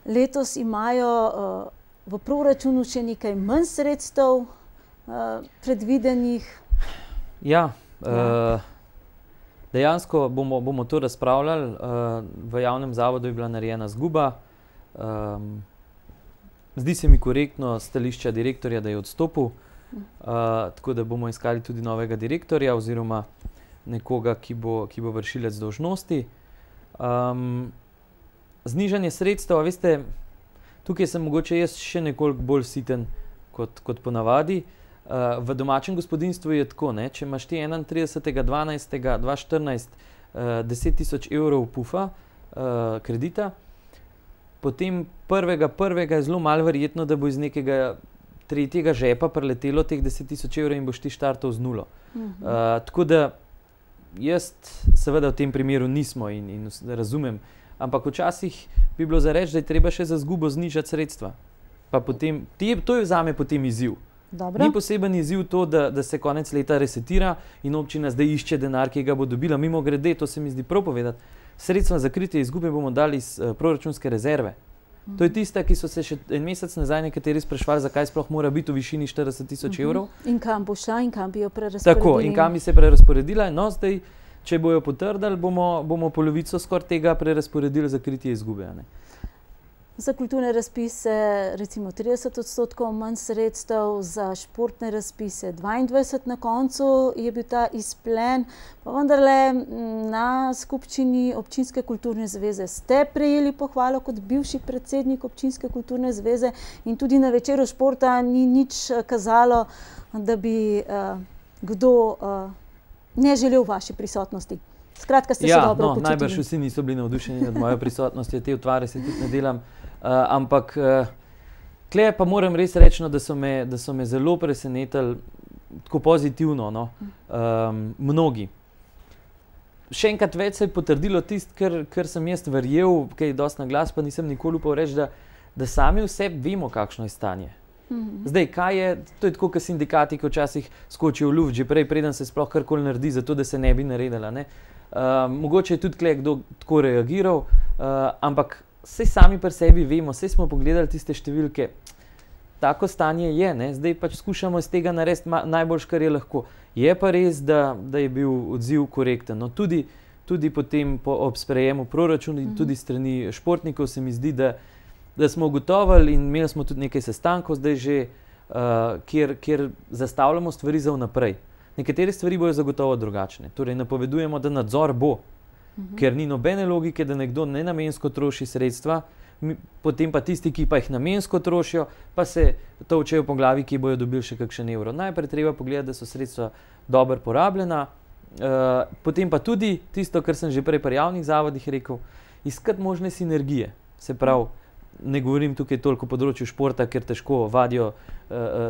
Letos imajo v proračunu še nekaj manj sredstev predvidenih. Ja, dejansko bomo to razpravljali. V javnem zavodu je bila narejena izguba. Zdi se mi korektno stališča direktorja, da je odstopil, tako da bomo iskali tudi novega direktorja oziroma nekoga, ki bo vršilec dolžnosti. Znižanje sredstev, veste, tukaj sem mogoče jaz še nekoliko bolj siten kot ponavadi. V domačem gospodinjstvu je tako, ne? Če imaš ti 31.12.2014 10.000 evrov pufa kredita, potem 1.1. je zelo malo verjetno, da bo iz nekega tretjega žepa preletelo teh 10.000 evrov in boš ti štartal z nulo. Tako da jaz seveda v tem primeru nismo in razumem, ampak včasih bi bilo za reči, da je treba še za izgubo znižati sredstva. Pa potem, to je zame potem izziv. Dobro. Ni poseben izziv to, da se konec leta resetira in občina zdaj išče denar, ki ga bo dobila. Mimogrede, to se mi zdi prav povedati, sredstva za kritje izgube bomo dali iz proračunske rezerve. To je tista, ki so se še en mesec nazaj nekateri sprašvali, zakaj sploh mora biti v višini 40.000 evrov. In kam bo šla in kam bi jo prerazporedili. Tako, in kam bi se prerazporedila. No, zdaj, če bojo potrdili, bomo polovico skoraj tega prerazporedili za kritje izgube. Ne? Za kulturne razpise recimo 30% manj sredstev, za športne razpise 22%, na koncu je bil ta izplen. Pa vendarle na skupščini Občinske kulturne zveze ste prejeli pohvalo kot bivši predsednik Občinske kulturne zveze in tudi na večeru športa ni nič kazalo, da bi kdo ne želel vaši prisotnosti. Skratka, ste se dobro počutili. Najbrž vsi niso bili navdušeni nad mojo prisotnostjo, te utvare se tudi ne delam. Ampak tle pa moram res reči, da so me zelo presenetili tako pozitivno, no, mnogi. Še enkrat več se je potrdilo tisto, kar sem jaz verjel, kaj je dosti na glas, pa nisem nikoli upal reči, da sami vse vemo, kakšno je stanje. Zdaj, kaj je, to je tako, kot sindikati, ki včasih skočijo v luft, že prej, preden se sploh karkoli naredi, zato da se ne bi naredila. Ne? Mogoče je tudi kdo tako reagiral, ampak saj sami pri sebi vemo, saj smo pogledali tiste številke, tako stanje je, ne? Zdaj pač skušamo iz tega narediti najboljš, kar je lahko. Je pa res, da je bil odziv korekten. No, tudi potem ob sprejemu proračuna in tudi strani športnikov se mi zdi, da smo ugotovili in imeli smo tudi nekaj sestankov zdaj že, kjer zastavljamo stvari za vnaprej. Nekatere stvari bojo zagotovo drugačne. Torej napovedujemo, da nadzor bo, ker ni nobene logike, da nekdo nenamensko troši sredstva, potem pa tisti, ki pa jih namensko trošijo, pa se tolčejo po glavi, ki bojo dobili še kakšen evro. Najprej treba pogledati, da so sredstva dobro porabljena, potem pa tudi tisto, kar sem že prej pri javnih zavodih rekel, iskati možne sinergije. Se pravi, ne govorim tukaj toliko o področju športa, ker težko vadijo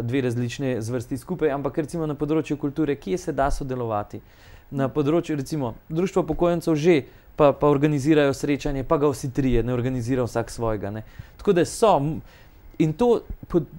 dve različne zvrsti skupaj, ampak recimo na področju kulture, kje se da sodelovati. Na področju, recimo, Društvo upokojencev že pa organizirajo srečanje, pa ga vsi trije, ne organizira vsak svojega. Ne. Tako da so, in to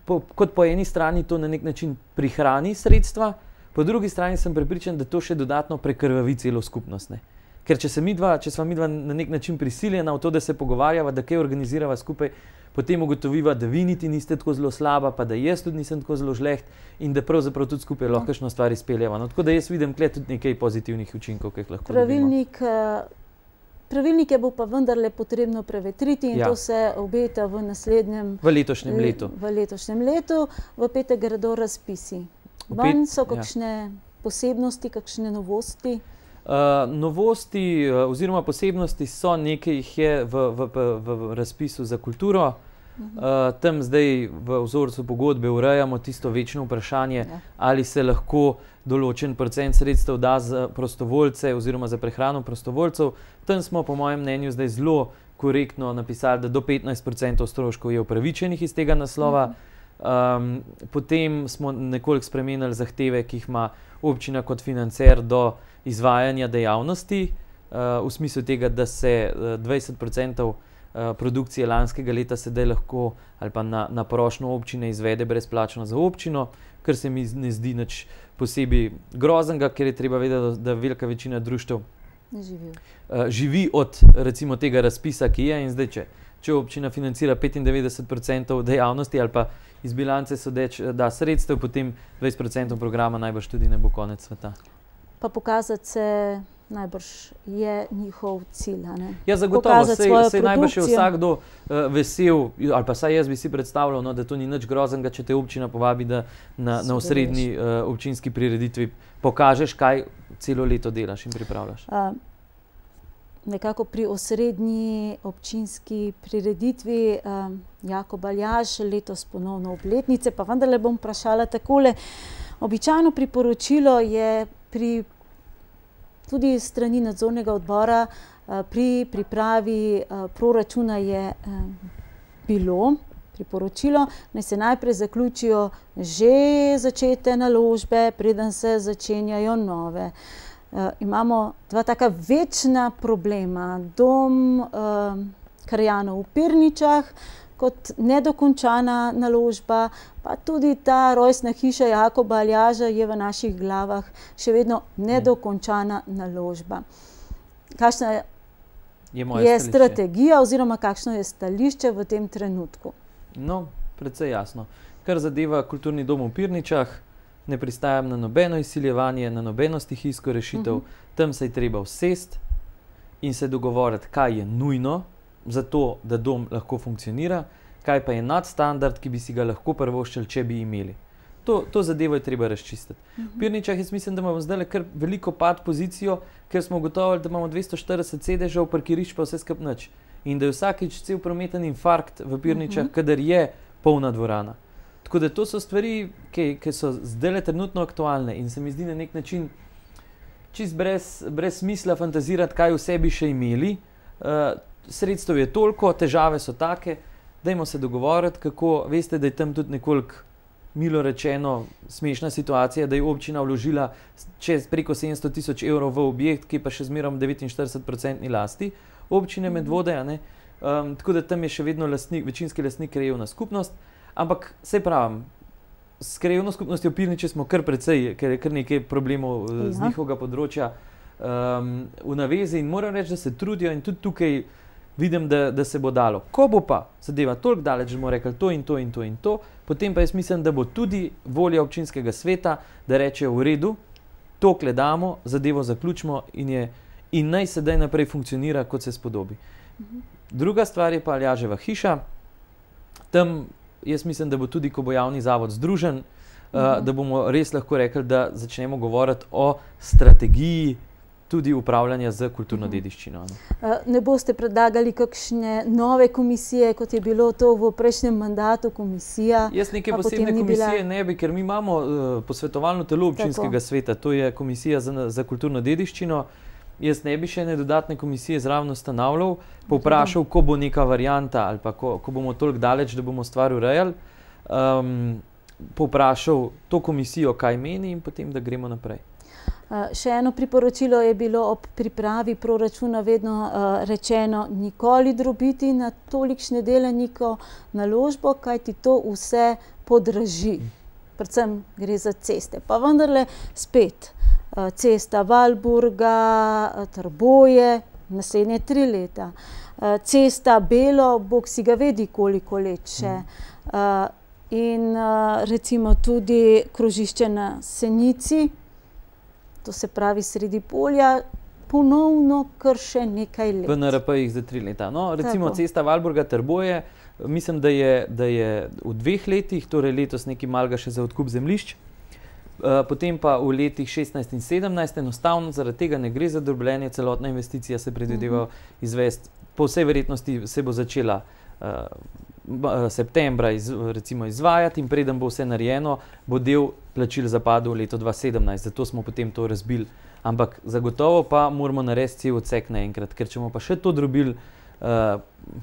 kot po eni strani to na nek način prihrani sredstva, po drugi strani sem prepričan, da to še dodatno prekrvavi celo skupnost. Ne. Ker če sva midva na nek način prisiljena v to, da se pogovarjava, da kaj organizirava skupaj, potem ugotoviva, da vi niti niste tako zelo slaba, pa da jaz tudi nisem tako zelo žleht in da pravzaprav tudi skupaj lahko kakšno stvar izpeljava. No, tako da jaz vidim tukaj tudi nekaj pozitivnih učinkov, ki jih lahko dobimo. Pravilnike bo pa vendarle potrebno prevetriti in to se obeta v naslednjem... V letošnjem letu. V letošnjem letu, v petek gredo razpisi. Ven so kakšne posebnosti, kakšne novosti? Novosti oziroma posebnosti so, nekaj jih je v razpisu za kulturo. Tam zdaj v vzorcu pogodbe urejamo tisto večno vprašanje, ali se lahko določen procent sredstev da za prostovoljce oziroma za prehrano prostovoljcev. Tam smo po mojem mnenju zdaj zelo korektno napisali, da do 15% stroškov je upravičenih iz tega naslova. Potem smo nekoliko spremenili zahteve, ki jih ima občina kot financer do izvajanja dejavnosti, v smislu tega, da se 20% produkcije lanskega leta sedaj lahko ali pa na prošnjo občine izvede brezplačno za občino, kar se mi ne zdi nič posebej groznega, ker je treba vedeti, da velika večina društev živi od recimo tega razpisa, ki je, in zdaj, če občina financira 95% dejavnosti ali pa iz bilance sodeč da sredstev, potem 20% programa najbrž tudi ne bo konec sveta. Pa pokazati se najbrž je njihov cilj, ne? Ja, zagotovo, sej najbrž je vsakdo vesel, ali pa saj jaz bi si predstavljal, no, da to ni nič groznega, če te občina povabi, da na osrednji občinski prireditvi pokažeš, kaj celo leto delaš in pripravljaš. Nekako pri osrednji občinski prireditvi Jakob Aljaž, letos ponovno obletnice, pa vendarle bom vprašala takole. Običajno priporočilo je tudi strani nadzornega odbora pri pripravi proračuna je bilo priporočilo, naj se najprej zaključijo že začete naložbe, preden se začenjajo nove. Imamo dva taka večna problema. Dom krajanov v Pirničah kot nedokončana naložba, pa tudi ta rojstna hiša Jakoba Aljaža je v naših glavah še vedno nedokončana naložba. Kakšna je strategija oziroma kakšno je stališče v tem trenutku? No, precej jasno. Kar zadeva kulturni dom v Pirničah, ne pristajam na nobeno izsiljevanje, na nobeno stihijsko rešitev. Tam se je treba usesti in se dogovoriti, kaj je nujno za to, da dom lahko funkcionira, kaj pa je nadstandard, ki bi si ga lahko privoščili, če bi imeli. To zadevo je treba razčistiti. V Pirničah jaz mislim, da imamo zdaj kar veliko pad pozicijo, ker smo ugotovili, da imamo 240 sedežev, parkirišč pa vse skupaj nič. In da je vsakič cel prometen infarkt v Pirničah, kadar je polna dvorana. Tako da to so stvari, ki so zdaj trenutno aktualne in se mi zdi na nek način čist brez smisla fantazirati, kaj vse bi še imeli. Sredstev je toliko, težave so take, dajmo se dogovoriti, kako, veste, da je tam tudi nekoliko, milo rečeno, smešna situacija, da je občina vložila preko 700 000 evrov v objekt, ki pa še zmerom 49% lasti občine Medvode, ne? Tako da tam je še vedno večinski lastnik krajevna skupnost, ampak saj pravim, s krajevno skupnostjo Pirniče smo kar precej, ker je kar nekaj problemov z njihovega področja v navezi in moram reči, da se trudijo in tudi tukaj vidim, da se bo dalo. Ko bo pa zadeva toliko daleč, da bomo rekli to in to in to in to, potem pa jaz mislim, da bo tudi volja občinskega sveta, da reče v redu, tokle damo, zadevo zaključimo in naj sedaj naprej funkcionira, kot se spodobi. Druga stvar je pa Aljaževa hiša. Tam jaz mislim, da bo tudi, ko bo javni zavod združen, da bomo res lahko rekli, da začnemo govoriti o strategiji tudi upravljanja z kulturno dediščino. Ne boste predlagali kakšne nove komisije, kot je bilo to v prejšnjem mandatu komisija? Jaz neke posebne komisije ne bi, ker mi imamo posvetovalno telo občinskega sveta, to je komisija za kulturno dediščino. Jaz ne bi še ene dodatne komisije zraven ustanavljal, povprašal, ko bo neka varianta ali pa ko bomo toliko daleč, da bomo stvar urejali, povprašal to komisijo, kaj meni in potem, da gremo naprej. Še eno priporočilo je bilo ob pripravi proračuna vedno rečeno, nikoli drobiti na tolikšne dele neko naložbo, kajti to vse podraži. Predvsem gre za ceste. Pa vendarle spet, cesta Valburga, Trboje, naslednje 3 leta. Cesta Belo, Bog si ga vedi koliko let še. In recimo tudi krožišče na Senici, to se pravi sredi polja, ponovno kar še nekaj let. V NRP-jih za 3 leta. No, recimo cesta Valburga, Trboje, mislim, da je v 2 letih, torej letos nekaj malega še za odkup zemljišč, potem pa v letih 16 in 17 enostavno zaradi tega ne gre za drobljenje, celotna investicija se predvideva izvesti. Po vsej verjetnosti se bo začela septembra recimo izvajati in preden bo vse narejeno, bo del plačil zapadel v leto 2017, zato smo potem to razbili. Ampak zagotovo pa moramo narediti cel odsek naenkrat, ker če bomo pa še to drobili,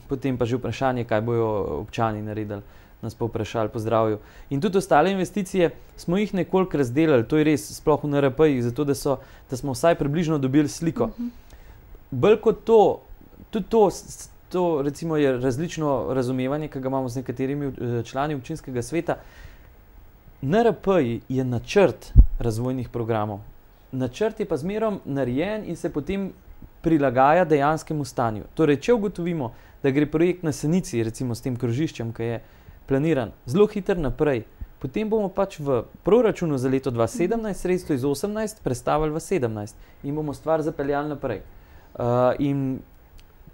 potem pa že vprašanje, kaj bojo občani naredili, nas pa vprašali po zdravju. In tudi ostale investicije smo jih nekoliko razdelili, to je res, sploh v NRP-jih, zato da smo vsaj približno dobili sliko. Bolj kot to, tudi to recimo je različno razumevanje, ki ga imamo z nekaterimi člani občinskega sveta. NRP je načrt razvojnih programov. Načrt je pa zmerom narejen in se potem prilagaja dejanskemu stanju. Torej, če ugotovimo, da gre projekt na Senici, recimo s tem krožiščem, ki je planiran, zelo hitro naprej, potem bomo pač v proračunu za leto 2017 sredstvo iz 2018 prestavili v 2017 in bomo stvar zapeljali naprej.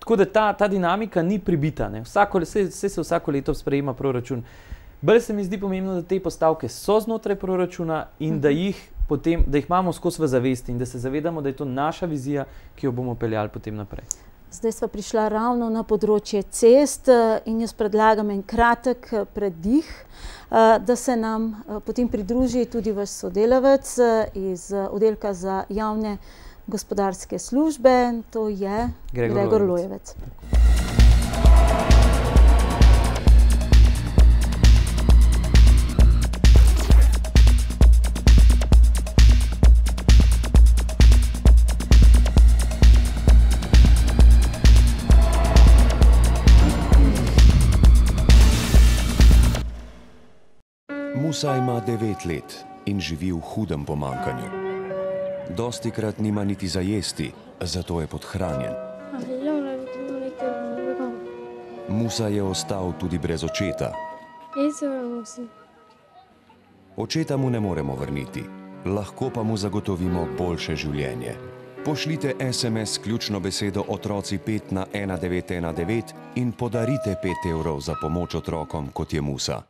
Tako da ta dinamika ni pribita. Se vsako leto sprejema proračun. Bolj se mi zdi pomembno, da te postavke so znotraj proračuna in da jih imamo skozi v zavesti in da se zavedamo, da je to naša vizija, ki jo bomo peljali potem naprej. Zdaj sva prišla ravno na področje cest in jaz predlagam en kratek preddih, da se nam potem pridruži tudi vaš sodelavec iz oddelka za javne gospodarske službe, to je Gregor Lojevec. Musa ima 9 let in živi v hudem pomanjkanju. Dostikrat nima niti za jesti, zato je podhranjen. Musa je ostal tudi brez očeta. Očeta mu ne moremo vrniti, lahko pa mu zagotovimo boljše življenje. Pošljite SMS s ključno besedo otroci 5 na 1919 in podarite 5 evrov za pomoč otrokom, kot je Musa.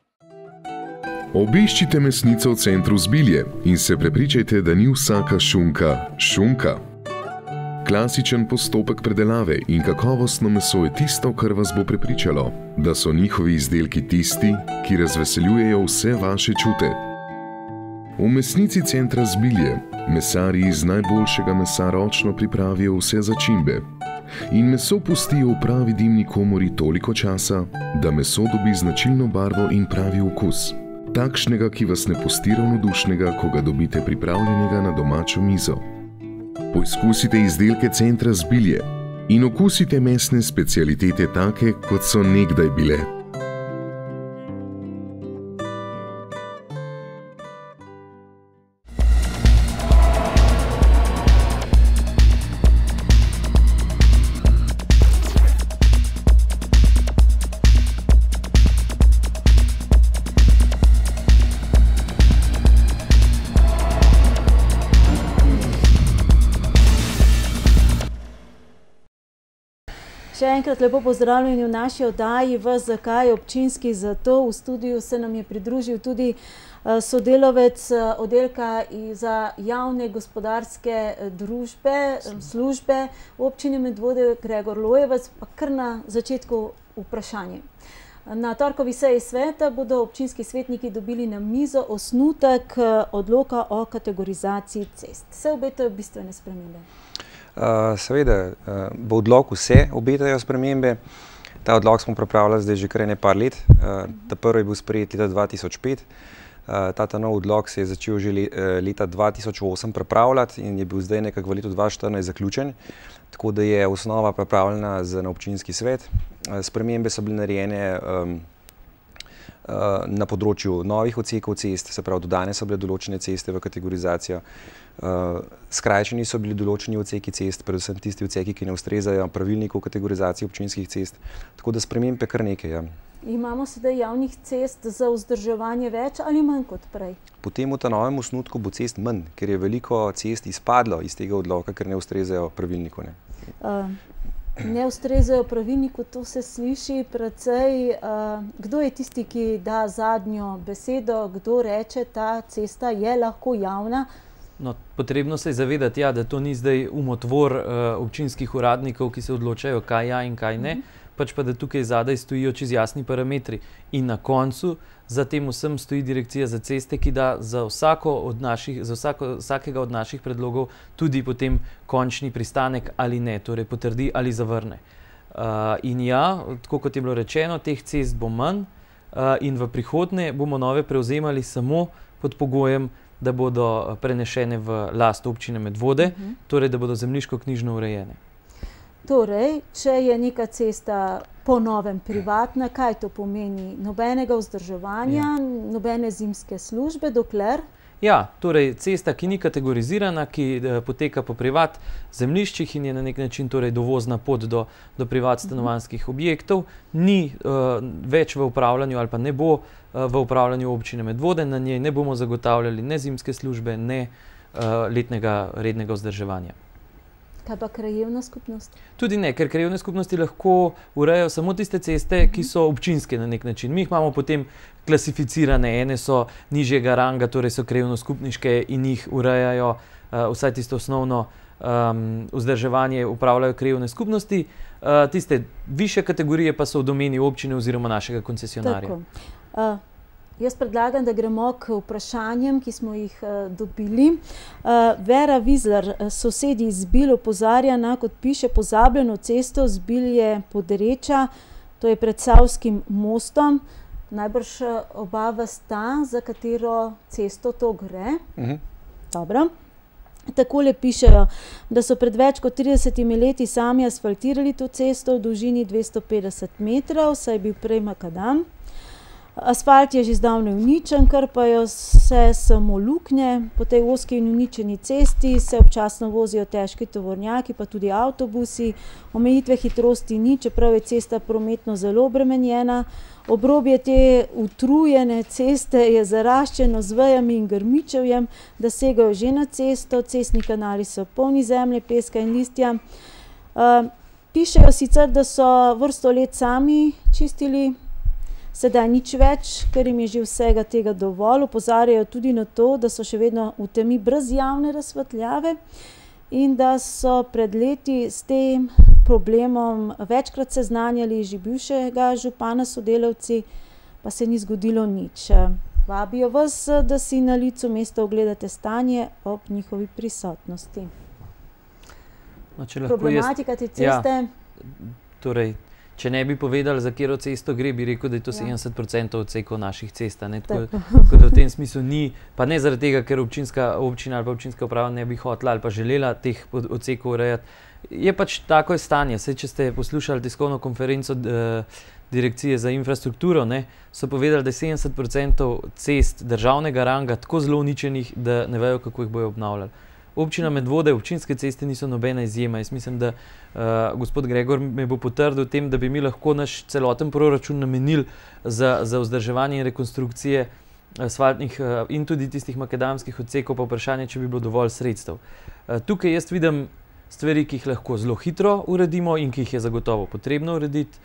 Obiščite mesnico v centru Zbilje in se prepričajte, da ni vsaka šunka šunka. Klasičen postopek predelave in kakovostno meso je tisto, kar vas bo prepričalo, da so njihovi izdelki tisti, ki razveseljujejo vse vaše čute. V mesnici centra Zbilje mesarji iz najboljšega mesa ročno pripravijo vse začimbe in meso pustijo v pravi dimni komori toliko časa, da meso dobi značilno barvo in pravi okus. Takšnega, ki vas ne pusti ravnodušnega, ko ga dobite pripravljenega na domačo mizo. Poizkusite izdelke centra Zbilje in okusite mesne specialitete take, kot so nekdaj bile. Še enkrat lepo pozdravljeni v naši oddaji v Zakaj občinski, zato v studiu se nam je pridružil tudi sodelavec oddelka za javne gospodarske službe v občini Medvode, Gregor Lojevec, pa kar na začetku vprašanje. Na torkovi seji sveta bodo občinski svetniki dobili na mizo osnutek odloka o kategorizaciji cest. Se obetajo bistvene spremembe? Seveda, v odloku se obetajo spremembe. Ta odlok smo pripravljali zdaj že kar nekaj let. Ta prvi je bil sprejet leta 2005. Ta nov odlok se je začel že leta 2008 pripravljati in je bil zdaj nekako v letu 2014 zaključen. Tako da je osnova pripravljena na občinski svet. Spremembe so bile narejene na področju novih odsekov cest, se pravi, dodane so bile določene ceste v kategorizacijo. Skrajšani so bili določeni odseki cest, predvsem tisti odseki, ki ne ustrezajo pravilniku o kategorizaciji občinskih cest. Tako da spremembe kar nekaj. Ja. Imamo sedaj javnih cest za vzdrževanje več ali manj kot prej? Potem v ta novem osnutku bo cest manj, ker je veliko cest izpadlo iz tega odloka, ker ne ustrezajo pravilniku. Ne ustrezajo pravilniku, to se sliši precej. Kdo je tisti, ki da zadnjo besedo, kdo reče, ta cesta je lahko javna? No, potrebno se je zavedati, ja, da to ni zdaj umotvor občinskih uradnikov, ki se odločajo, kaj ja in kaj ne. pač pa da tukaj zadaj stojijo čez jasni parametri. In na koncu za tem vsem stoji Direkcija za ceste, ki da za vsakega od naših predlogov tudi potem končni pristanek ali ne, torej potrdi ali zavrne. In ja, tako kot je bilo rečeno, teh cest bo manj in v prihodnje bomo nove prevzemali samo pod pogojem, da bodo prenešene v last občine Medvode, torej da bodo zemljiško-knjižno urejene. Torej, če je neka cesta po novem privatna, kaj to pomeni? Nobenega vzdrževanja, nobene zimske službe, dokler? Ja, torej cesta, ki ni kategorizirana, ki poteka po privat zemljiščih in je na nek način torej dovozna pot do privat stanovanjskih objektov, ni več v upravljanju ali pa ne bo v upravljanju občine Medvode, na njej ne bomo zagotavljali ne zimske službe, ne letnega rednega vzdrževanja. Kaj pa krajevna skupnost? Tudi ne, ker krajevne skupnosti lahko urejajo samo tiste ceste, ki so občinske na nek način. Mi jih imamo potem klasificirane, ene so nižjega ranga, torej so krajevno-skupniške in jih urejajo, vsaj tisto osnovno vzdrževanje upravljajo krajevne skupnosti, tiste višje kategorije pa so v domeni občine oziroma našega koncesionarja. Tako. Jaz predlagam, da gremo k vprašanjem, ki smo jih dobili. Vera Vizlar, sosedi iz Zbilj, opozarja na, kot piše, pozabljeno cesto Zbilje-Podereča, to je pred Savskim mostom. Najbrž oba vesta, za katero cesto to gre. Dobro. Takole pišejo, da so pred več kot 30 leti sami asfaltirali to cesto v dolžini 250 metrov, saj je bil prej makadam. Asfalt je že zdavnaj uničen, krpajo se samo luknje. Po tej ozki in uničeni cesti se občasno vozijo težki tovornjaki, pa tudi avtobusi. Omejitve hitrosti ni, čeprav je cesta prometno zelo obremenjena. Obrobje te utrujene ceste je zaraščeno z vejami in grmičevjem, da segajo že na cesto. Cestni kanali so polni zemlje, peska in listja. Pišejo sicer, da so vrsto let sami čistili, sedaj nič več, ker jim je že vsega tega dovolj. Opozarjajo tudi na to, da so še vedno v temi brez javne razsvetljave in da so pred leti s tem problemom večkrat seznanjali že bivšega župana s sodelavci, pa se ni zgodilo nič. Vabijo vas, da si na licu mesta ogledate stanje ob njihovi prisotnosti. No, problematika te ceste? Torej, če ne bi povedali, za katero cesto gre, bi rekel, da je to 70% odsekov naših cest. Tako da v tem smislu ni, pa ne zaradi tega, ker občina ali pa občinska uprava ne bi hotela ali pa želela teh odsekov urejati. Je pač tako stanje. Saj, če ste poslušali tiskovno konferenco Direkcije za infrastrukturo, so povedali, da je 70% cest državnega ranga tako zelo uničenih, da ne vejo, kako jih bojo obnavljali. Občina Medvode, občinske ceste niso nobena izjema. Jaz mislim, da gospod Gregor me bo potrdil v tem, da bi mi lahko naš celoten proračun namenili za vzdrževanje in rekonstrukcije asfaltnih in tudi tistih makadamskih odsekov, pa vprašanje, če bi bilo dovolj sredstev. Tukaj jaz vidim stvari, ki jih lahko zelo hitro uredimo in ki jih je zagotovo potrebno urediti,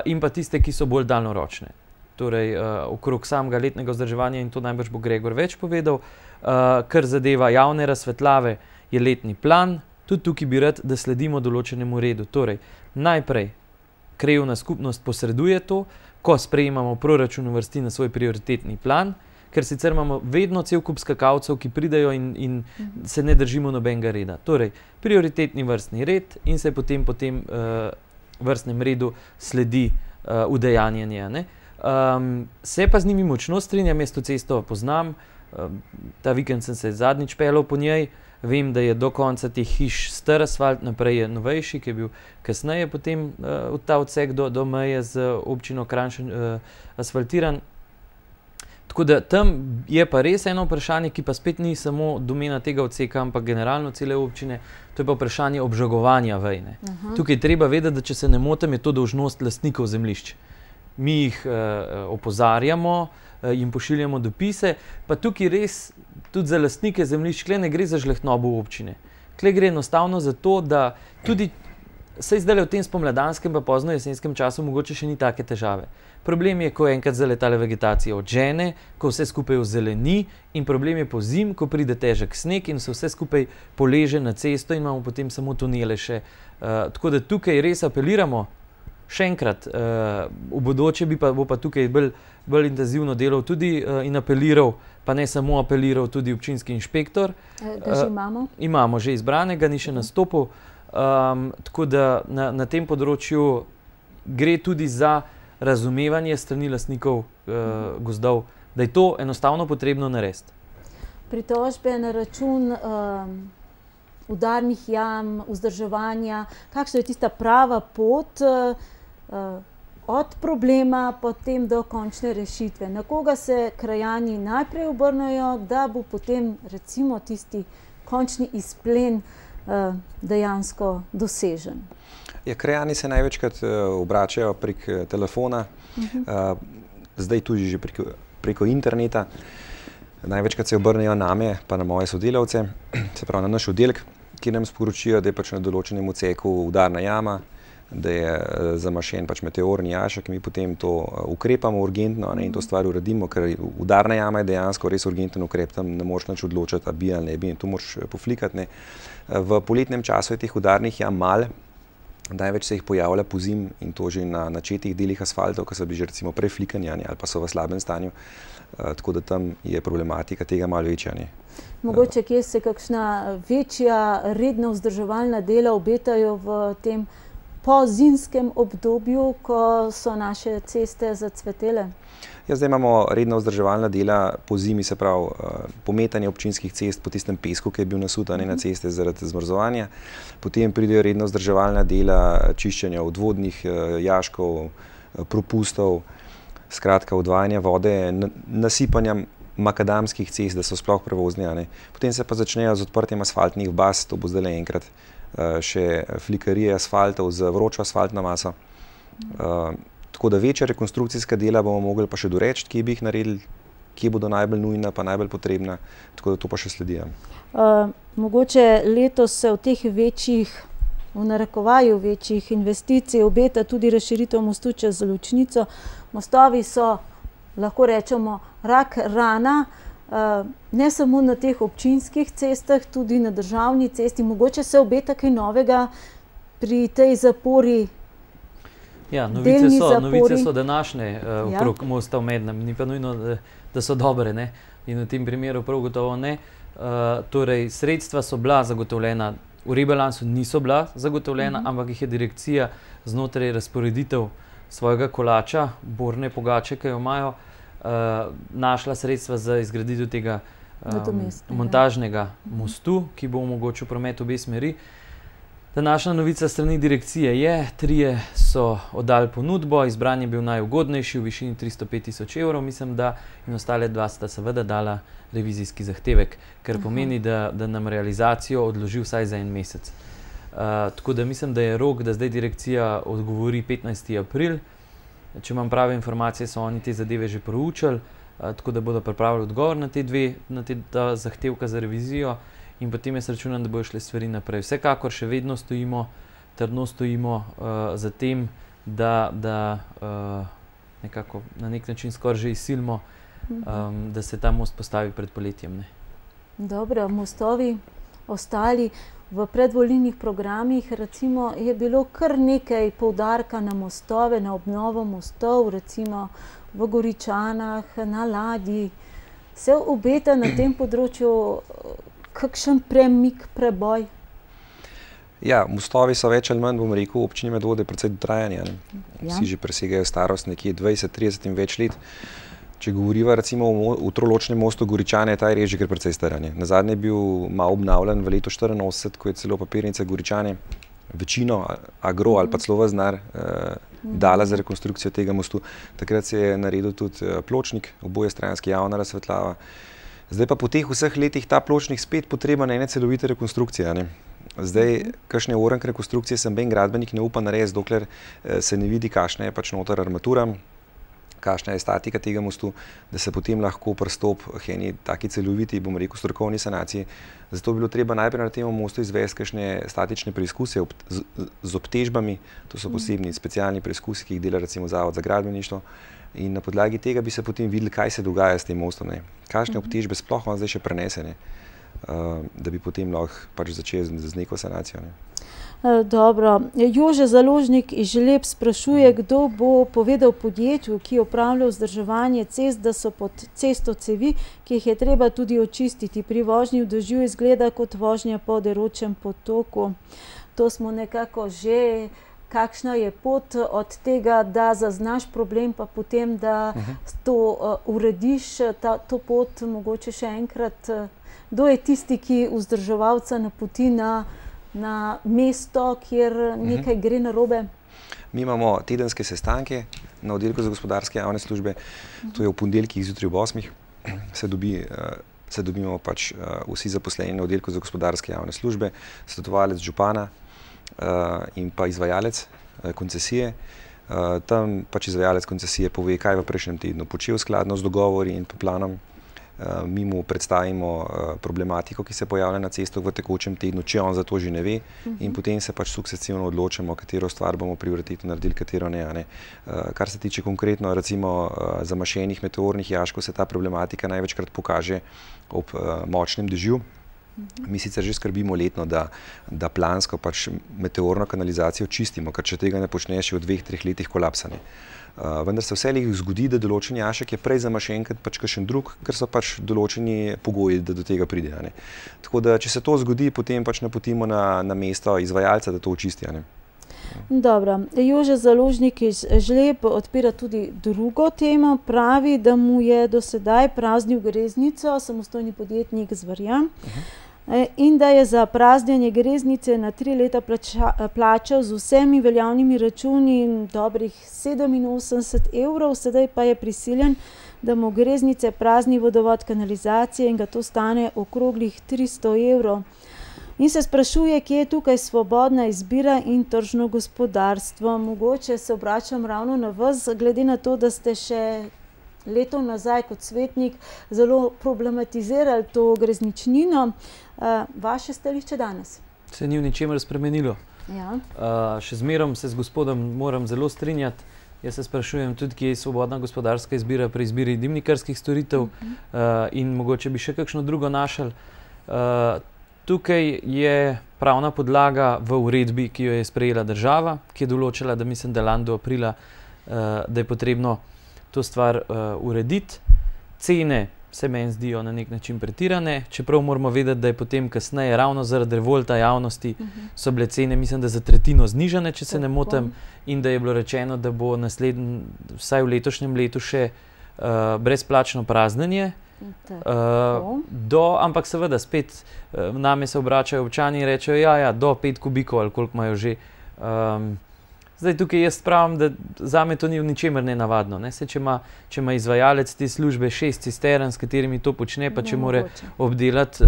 in pa tiste, ki so bolj daljnoročne. Torej, okrog samega letnega vzdrževanja, in to najbrž bo Gregor več povedal, kar zadeva javne razsvetljave, je letni plan. Tudi tukaj bi rad, da sledimo določenemu redu. Torej, najprej krajevna skupnost posreduje to, ko sprejemamo proračun, uvrsti na svoj prioritetni plan, ker sicer imamo vedno cel kup skakalcev, ki pridejo in se ne držimo nobenega reda. Torej, prioritetni vrstni red in se potem po tem vrstnem redu sledi udejanjanje. Se pa z njimi močno strinjam, jaz to cesto poznam. Ta vikend sem se zadnjič peljal po njej. Vem, da je do konca teh hiš star asfalt, naprej je novejši, ki je bil kasneje potem ta odsek do meje z občino Kranj asfaltiran. Tako da tam je pa res eno vprašanje, ki pa spet ni samo domena tega odseka, ampak generalno cele občine, to je pa vprašanje obžagovanja vej. Tukaj treba vedeti, da če se ne motim, je to dolžnost lastnikov zemljišč. Mi jih opozarjamo, jim pošiljamo dopise, pa tukaj res tudi za lastnike zemljišč, tukaj ne gre za žlehtnobo občine. Tukaj gre enostavno za to, da tudi, saj zdaj v tem spomladanskem pa pozno jesenskem času mogoče še ni take težave. Problem je, ko enkrat zaletale vegetacija odžene, ko vse skupaj ozeleni, in problem je po zim, ko pride težek sneg in se vse skupaj poleže na cesto in imamo potem samo tunele še. Tako da tukaj res apeliramo še enkrat, v bodoče bo pa tukaj bolj intenzivno delal tudi in apeliral, pa ne samo apeliral, tudi občinski inšpektor. Ga že imamo? Imamo že izbranega, ni še nastopil. Tako da na tem področju gre tudi za razumevanje strani lastnikov gozdov, da je to enostavno potrebno narediti. Pritožbe na račun udarnih jam, vzdrževanja, kakšna je tista prava pot od problema potem do končne rešitve? Na koga se krajani najprej obrnejo, da bo potem recimo tisti končni izplen dejansko dosežen? Ja, krajani se največkrat obračajo prek telefona, zdaj tudi že preko interneta. Največkrat se obrnejo name, pa na moje sodelavce, se pravi na naš oddelek, ki nam sporočijo, da je pač na določenem odseku udarna jama, da je zamašen pač meteorni jašek, mi potem to ukrepamo urgentno in to stvar uredimo, ker udarna jama je dejansko res urgenten ukrep, tam ne moreš nič odločiti, a bi ali ne bi, to moraš poflikati. V poletnem času je teh udarnih jam malo, največ se jih pojavlja pozimi in to že na načetih delih asfaltov, ki so bili že recimo preflikani ali pa so v slabem stanju, tako da tam je problematika tega malo večja. Mogoče kje se kakšna večja redna vzdrževalna dela obetajo v tem pozimskem obdobju, ko so naše ceste zacvetele? Ja, zdaj imamo redna vzdrževalna dela po zimi, se pravi pometanje občinskih cest po tistem pesku, ki je bil nasut na ceste zaradi zmrzovanja. Potem pridejo redna vzdrževalna dela čiščenja odvodnih jaškov, propustov, skratka odvajanja vode, nasipanja makadamskih cest, da so sploh prevozni. Potem se pa začnejo z odprtjem asfaltnih baz, to bo zdaj enkrat še flikarije asfaltov z vročo asfaltno maso. Tako da večja rekonstrukcijska dela bomo mogli pa še doreči, kje bi jih naredili, kje bodo najbolj nujna, pa najbolj potrebna, tako da to pa še sledi. Mogoče letos se v teh večjih, v narekovaju večjih investicij obeta tudi razširitev mostu čez Ločnico. Mostovi so, lahko rečemo, rak rana, ne samo na teh občinskih cestah, tudi na državni cesti. Mogoče se obeta kaj novega pri tej zapori. Ja, novice so današnje okrog mosta v Mednem, ni pa nujno, da so dobre, ne? In v tem primeru prav gotovo ne. Torej, sredstva so bila zagotovljena, v rebalansu niso bila zagotovljena, ampak jih je direkcija znotraj razporeditev svojega kolača, borne pogače, ki jo imajo, našla sredstva za izgraditev tega montažnega mostu, ki bo omogočil promet obe smeri. Današnja novica strani direkcije je, 3 so oddali ponudbo, izbran je bil najugodnejši v višini 305 000 evrov, mislim, da in ostale 2 sta seveda dala revizijski zahtevek, kar pomeni, da nam realizacijo odloži vsaj za 1 mesec. Tako da mislim, da je rok, da zdaj direkcija odgovori 15. april. Če imam prave informacije, so oni te zadeve že proučili, tako da bodo pripravili odgovor na ta zahtevka za revizijo. In potem jaz računam, da bodo šle stvari naprej. Vsekakor še vedno trdno stojimo za tem, da nekako na nek način skoraj že izsilimo, da se ta most postavi pred poletjem. Dobro, mostovi ostali. V predvolilnih programih recimo je bilo kar nekaj poudarka na mostove, na obnovo mostov, recimo v Goričanah, na Ladji. Se obeta na tem področju kakšen premik, preboj? Ja, mostovi so več ali manj, bom rekel, občini Medvode precej dotrajani. Vsi že presegajo starost nekje 20, 30 in več let. Če govoriva recimo o troločnem mostu Goričane, ta je res že kar precej star. Nazadnje je bil malo obnavljan v letu 1984, ko je celo papirnica Goričane večino agro ali pa celo vznar dala za rekonstrukcijo tega mostu. Takrat se je naredil tudi pločnik, obojestranski javna razsvetljava. Zdaj pa po teh vseh letih ta pločnik spet potreben ene celovite rekonstrukcije. Zdaj, kakšne orenk rekonstrukcije sem ben gradbenik ne upa narediti, dokler se ne vidi, kakšna je pač noter armatura, kakšna je statika tega mostu, da se potem lahko pristopi k eni taki celoviti, bom rekel, strokovni sanaciji. Zato bi bilo treba najprej na tem mostu izvesti kakšne statične preizkuse z obtežbami, to so posebni specialni preizkusi, ki jih dela recimo Zavod za gradbeništvo. In na podlagi tega bi se potem videli, kaj se dogaja s tem mostom. Kakšne obtežbe sploh vam zdaj še prenesene. da bi potem lahko pač začeli z neko sanacijo. Ne. Dobro. Jože Založnik iz Želeb sprašuje, kdo bo povedal podjetju, ki opravlja vzdrževanje cest, da so pod cesto cevi, ki jih je treba tudi očistiti. Pri vožnji v dežju izgleda kot vožnja po deročem potoku. To smo nekako že, kakšna je pot od tega, da zaznaš problem, pa potem, da to urediš, to pot mogoče še enkrat. Kdo je tisti, ki vzdrževalca napoti na mesto, kjer nekaj gre narobe? Mi imamo tedenske sestanke na oddelku za gospodarske javne službe, to je v ponedeljkih zjutraj ob 8. Se dobimo pač vsi zaposleni na oddelku za gospodarske javne službe, svetovalec župana in pa izvajalec koncesije. Tam pač izvajalec koncesije pove, kaj v prejšnjem tednu počel skladno z dogovori in planom. Mi mu predstavimo problematiko, ki se pojavlja na cestah v tekočem tednu, če on za to že ne ve, in potem se pač sukcesivno odločimo, katero stvar bomo prioritetno naredili, katero ne. Kar se tiče konkretno recimo zamašenih meteornih jaškov, se ta problematika največkrat pokaže ob močnem dežju. Mi sicer že skrbimo letno, da plansko pač meteorno kanalizacijo čistimo, ker če tega ne počneš, je v 2-3 letih kolapsane. Vendar se vselej zgodi, da določen jašek je prej zamašen kot pač kakšen drug, ker so pač določeni pogoji, da do tega pride. Tako da, če se to zgodi, potem pač napotimo na mesto izvajalca, da to očisti. Dobro. Jože Založnik iz Žleb odpira tudi drugo temo. Pravi, da mu je do sedaj praznil greznico samostojni podjetnik Zvarjan. In da je za praznjenje greznice na 3 leta plačal z vsemi veljavnimi računi dobrih 87 €, sedaj pa je prisiljen, da mu greznice prazni vodovod, kanalizacije in ga to stane okroglih 300 €. In se sprašuje, kje je tukaj svobodna izbira in tržno gospodarstvo. Mogoče se obračam ravno na vas, glede na to, da ste še leto nazaj kot svetnik zelo problematizirali to grezničnino. Vaše stališče danes? Se ni v ničemer spremenilo. Ja. Še zmerom se z gospodom moram zelo strinjati. Jaz se sprašujem tudi, kje je svobodna gospodarska izbira pri izbiri dimnikarskih storitev in mogoče bi še kakšno drugo našli. Tukaj je pravna podlaga v uredbi, ki jo je sprejela država, ki je določila, da mislim, da lani do aprila, da je potrebno to stvar urediti. Cene se meni zdijo na nek način pretirane, čeprav moramo vedeti, da je potem kasneje, ravno zaradi revolta javnosti, so bile cene, mislim, da za tretjino znižane, če se ne motim, in da je bilo rečeno, da bo vsaj v letošnjem letu še brezplačno praznjenje. Ampak seveda spet name se obračajo občani in rečejo, ja, do 5 kubikov ali koliko imajo že. Zdaj tukaj jaz pravim, da zame to ni v ničemer nenavadno. Če ima izvajalec te službe 6 cistern, s katerimi to počne, pa če mora obdelati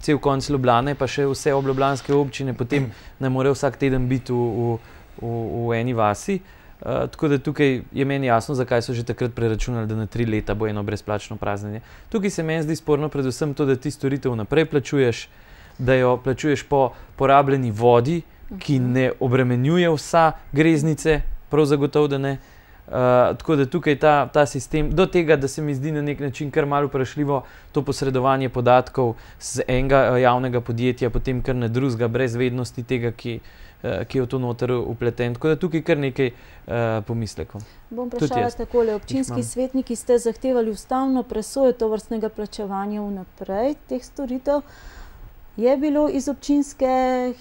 cel konc Ljubljane, pa še vse obljubljanske občine, potem ne more vsak teden biti v eni vasi. Tako da tukaj je meni jasno, zakaj so že takrat preračunali, da na 3 leta bo eno brezplačno praznjenje. Tukaj se meni zdi sporno predvsem to, da ti storitev naprej plačuješ, da jo plačuješ po porabljeni vodi, ki ne obremenjuje vsa greznice, prav zagotovo, da ne. Tako da tukaj ta sistem, do tega, da se mi zdi na nek način kar malo vprašljivo to posredovanje podatkov z enega javnega podjetja, potem kar na drugega, brez vednosti tega, ki je v to noter upleten. Tako da tukaj kar nekaj pomislekov. Bom vprašala takole. Občinski svetniki ste zahtevali ustavno presojo tovrstnega plačevanja vnaprej teh storitev. Je bilo iz občinske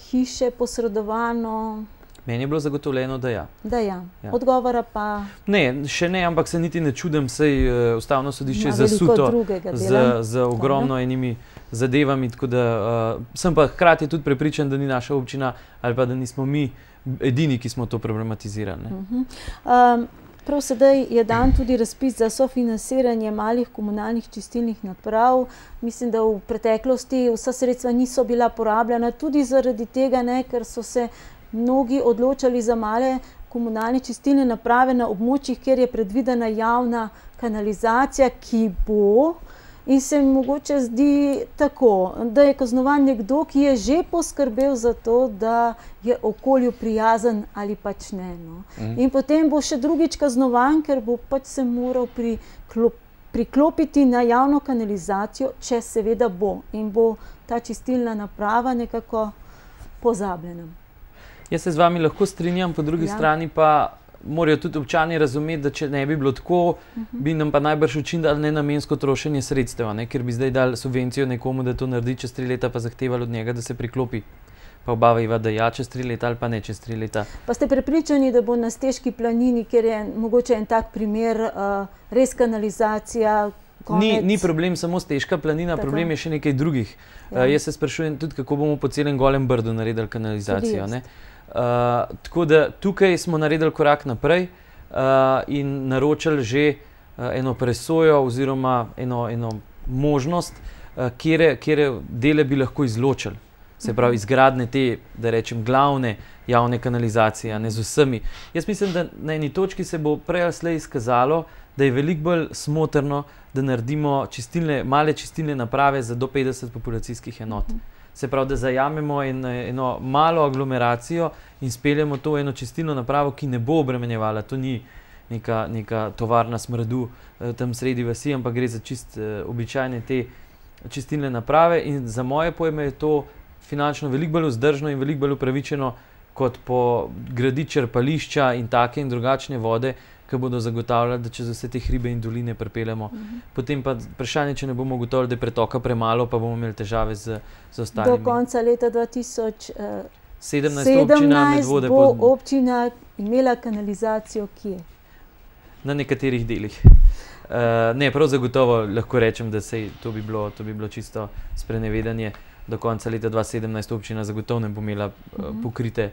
hiše posredovano? Meni je bilo zagotovljeno, da ja. Da ja. Odgovora pa? Ne, še ne, ampak se niti ne čudim, saj ustavno sodišče je zasuto z ogromno enimi zadevami, tako da sem pa hkrati tudi prepričan, da ni naša občina ali pa da nismo mi edini, ki smo to problematizirali. Prav sedaj je dan tudi razpis za sofinansiranje malih komunalnih čistilnih naprav. Mislim, da v preteklosti vsa sredstva niso bila porabljena, tudi zaradi tega, ker so se mnogi odločali za male komunalne čistilne naprave na območjih, kjer je predvidena javna kanalizacija, ki bo. In se mi mogoče zdi tako, da je kaznovan nekdo, ki je že poskrbel za to, da je okolju prijazen ali pač ne. In potem bo še drugič kaznovan, ker bo pač se moral priklopiti na javno kanalizacijo, če seveda bo in bo ta čistilna naprava nekako pozabljena. Jaz se z vami lahko strinjam, po drugi strani pa morajo tudi občani razumeti, da če ne bi bilo tako, bi nam pa najbrž učinili nenamensko trošenje sredstev, ker bi zdaj dali subvencijo nekomu, da to naredi čez 3 leta, pa zahtevali od njega, da se priklopi. Pa oba veva, da ja, čez 3 leta ali pa ne čez 3 leta. Pa ste prepričani, da bo na Stežki planini, kjer je mogoče en tak primer, res kanalizacija, konec? Ni problem samo Stežka planina, problem je še nekaj drugih. Jaz se sprašujem tudi, kako bomo po celem Golem Brdu naredili kanalizacijo. Tako da tukaj smo naredili korak naprej in naročili že eno presojo oziroma eno možnost, kjer dele bi lahko izločili. Se pravi, izgradnje te, da rečem, glavne javne kanalizacije, ne z vsemi. Jaz mislim, da na eni točki se bo prej ali slej izkazalo, da je veliko bolj smotrno, da naredimo male čistilne naprave za do 50 populacijskih enot. Se pravi, da zajamemo eno malo aglomeracijo in speljemo to eno čistilno napravo, ki ne bo obremenjevala. To ni neka tovarna smradu tam sredi vasi, ampak gre za čist običajne te čistilne naprave in za moje pojme je to finančno veliko bolj vzdržno in veliko bolj upravičeno, kot po graditi črpališča in take in drugačne vode, ki bodo zagotavljali, da čez vse te hribe in doline pripeljemo. Potem pa vprašanje, če ne bomo ugotovili, da je pretoka premalo, pa bomo imeli težave z ostalimi. Do konca leta 2017 bo občina imela kanalizacijo kje? Na nekaterih delih. Ne, prav zagotovo lahko rečem, da to bi bilo čisto sprenevedanje. Do konca leta 2017 občina zagotovo ne bo imela pokrite,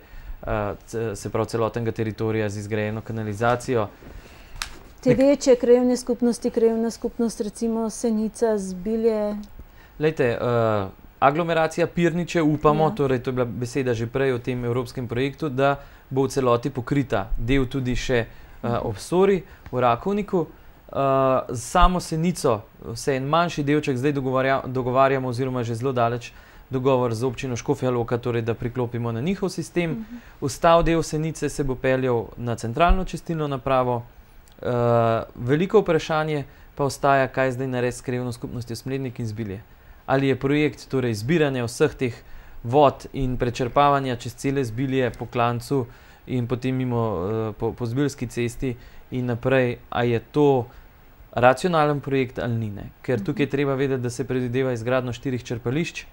se pravi celotnega teritorija z izgrajeno kanalizacijo. Te večje krajevne skupnosti, krajevna skupnost recimo Senica, Zbilje? Lejte, aglomeracija Pirniče upamo, torej to je bila beseda že prej o tem evropskem projektu, da bo v celoti pokrita, del tudi še ob Sori, v Rakovniku. Z samo Senico se en manjši delček zdaj dogovarjamo oziroma že zelo daleč dogovor z občino Škofja Loka, torej da priklopimo na njihov sistem. Ostal del Senice se bo peljal na centralno čistilno napravo. Veliko vprašanje pa ostaja, kaj zdaj narediti s krajevno skupnostjo Smlednik in Zbilje. Ali je projekt torej zbiranja vseh teh vod in prečrpavanja čez cele Zbilje po klancu in potem mimo po Zbiljski cesti in naprej, a je to racionalen projekt ali ni, ne? Ker tukaj je treba vedeti, da se predvideva izgradnjo 4 črpališč.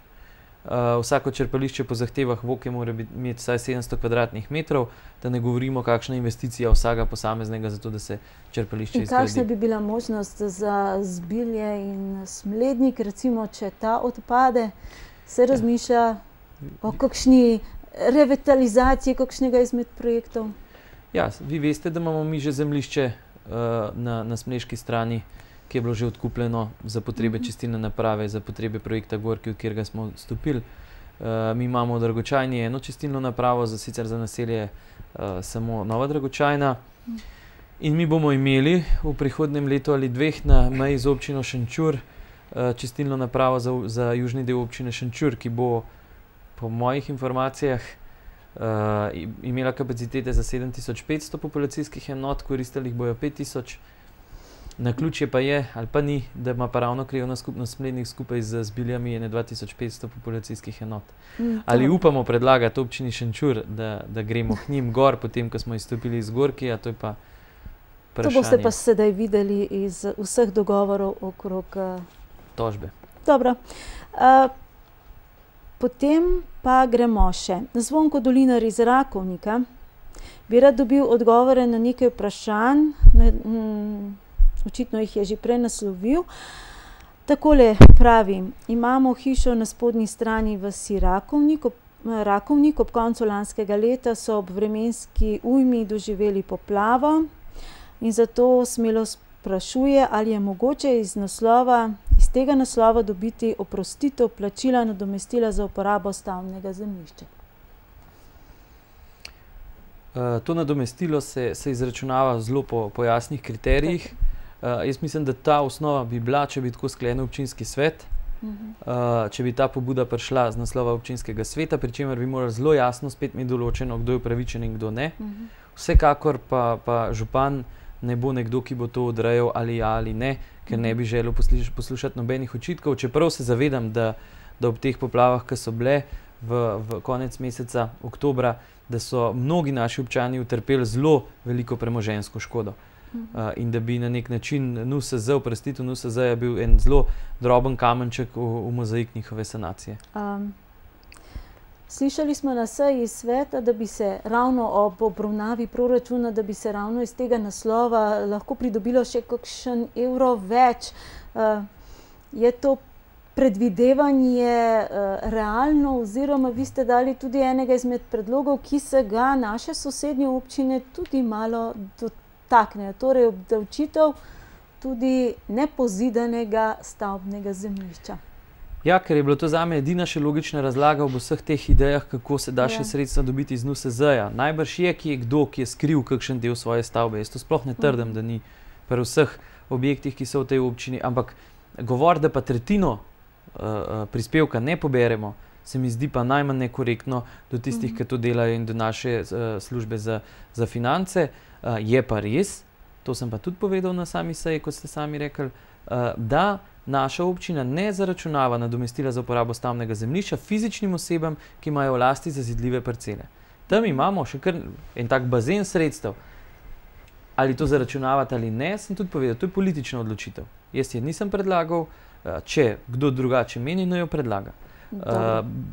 Vsako črpališče po zahtevah VOKE mora imeti vsaj 700 kvadratnih metrov, da ne govorimo, kakšna investicija vsakega posameznega za to, da se črpališče izgradi. In kakšna bi bila možnost za Zbilje in Smlednik, recimo, če ta odpade, se razmišlja o kakšni revitalizaciji kakšnega izmed projektov? Ja, vi veste, da imamo mi že zemljišče na smleški strani, ki je bilo že odkupljeno za potrebe čistilne naprave, za potrebe projekta Gorki, v katerega smo stopili. Mi imamo v Dragočajni eno čistilno napravo, sicer za naselje samo Nova Dragočajna. In mi bomo imeli v prihodnjem letu ali 2 na meji z občino Šenčur čistilno napravo za južni del občine Šenčur, ki bo po mojih informacijah imela kapacitete za 7500 populacijskih enot, koristili jih bojo 5000. Naključje pa je, ali pa ni, da ima pa ravno krajevna skupnost Smlednik skupaj z Zbiljami 2500 populacijskih enot. Ali upamo predlagati občini Šenčur, da gremo k njim gor, potem, ko smo izstopili iz Gorki, a to je pa vprašanje. To boste pa sedaj videli iz vseh dogovorov okrog tožbe. Dobro. Potem pa gremo še. Zvonko Dolinar iz Rakovnika bi rad dobil odgovore na nekaj vprašanj, očitno jih je že prej naslovil. Takole pravi, imamo hišo na spodnji strani vasi Rakovnik, ob koncu lanskega leta so ob vremenski ujmi doživeli poplavo in zato smelo sprašuje, ali je mogoče iz tega naslova dobiti oprostitev plačila nadomestila za uporabo stavbnega zemljišča. To nadomestilo se izračunava zelo po jasnih kriterijih. Jaz mislim, da ta osnova bi bila, če bi tako sklenil občinski svet, če bi ta pobuda prišla z naslova občinskega sveta, pri čemer bi morali zelo jasno spet imeti določeno, kdo je upravičen in kdo ne. Vsekakor pa župan ne bo nekdo, ki bo to odrejal ali ja ali ne, ker ne bi želel poslušati nobenih očitkov, čeprav se zavedam, da ob teh poplavah, ki so bile v konec meseca oktobra, da so mnogi naši občani utrpeli zelo veliko premoženjsko škodo. In da bi na nek način NUSZ, oprostitev NUSZ je bil en zelo droben kamenček v mozaik njihove sanacije. Slišali smo na seji sveta, da bi se ravno ob obravnavi proračuna, da bi se ravno iz tega naslova lahko pridobilo še kakšen evro več. Je to predvidevanje realno, oziroma vi ste dali tudi enega izmed predlogov, ki se ga naše sosednje občine tudi malo dotaknejo, torej obdavčitev tudi nepozidanega stavbnega zemljišča. Ja, ker je bilo to zame edina še logična razlaga ob vseh teh idejah, kako se da še sredstva dobiti iz NUSZ-ja. Najbrž je kdo, ki je skril kakšen del svoje stavbe. Jaz to sploh ne trdim, da ni pri vseh objektih, ki so v tej občini, ampak govor, da pa tretjino prispevka ne poberemo, se mi zdi pa najmanj nekorektno do tistih, ki to delajo in do naše službe za finance. Je pa res, to sem pa tudi povedal na sami seji, kot ste sami rekli, da naša občina ne zaračunava nadomestila za uporabo stavbnega zemljišča fizičnim osebam, ki imajo v lasti zazidljive parcele. Tam imamo še kar en tak bazen sredstev. Ali to zaračunavati ali ne, sem tudi povedal, to je politična odločitev. Jaz je nisem predlagal, če kdo drugače meni, no jo predlaga.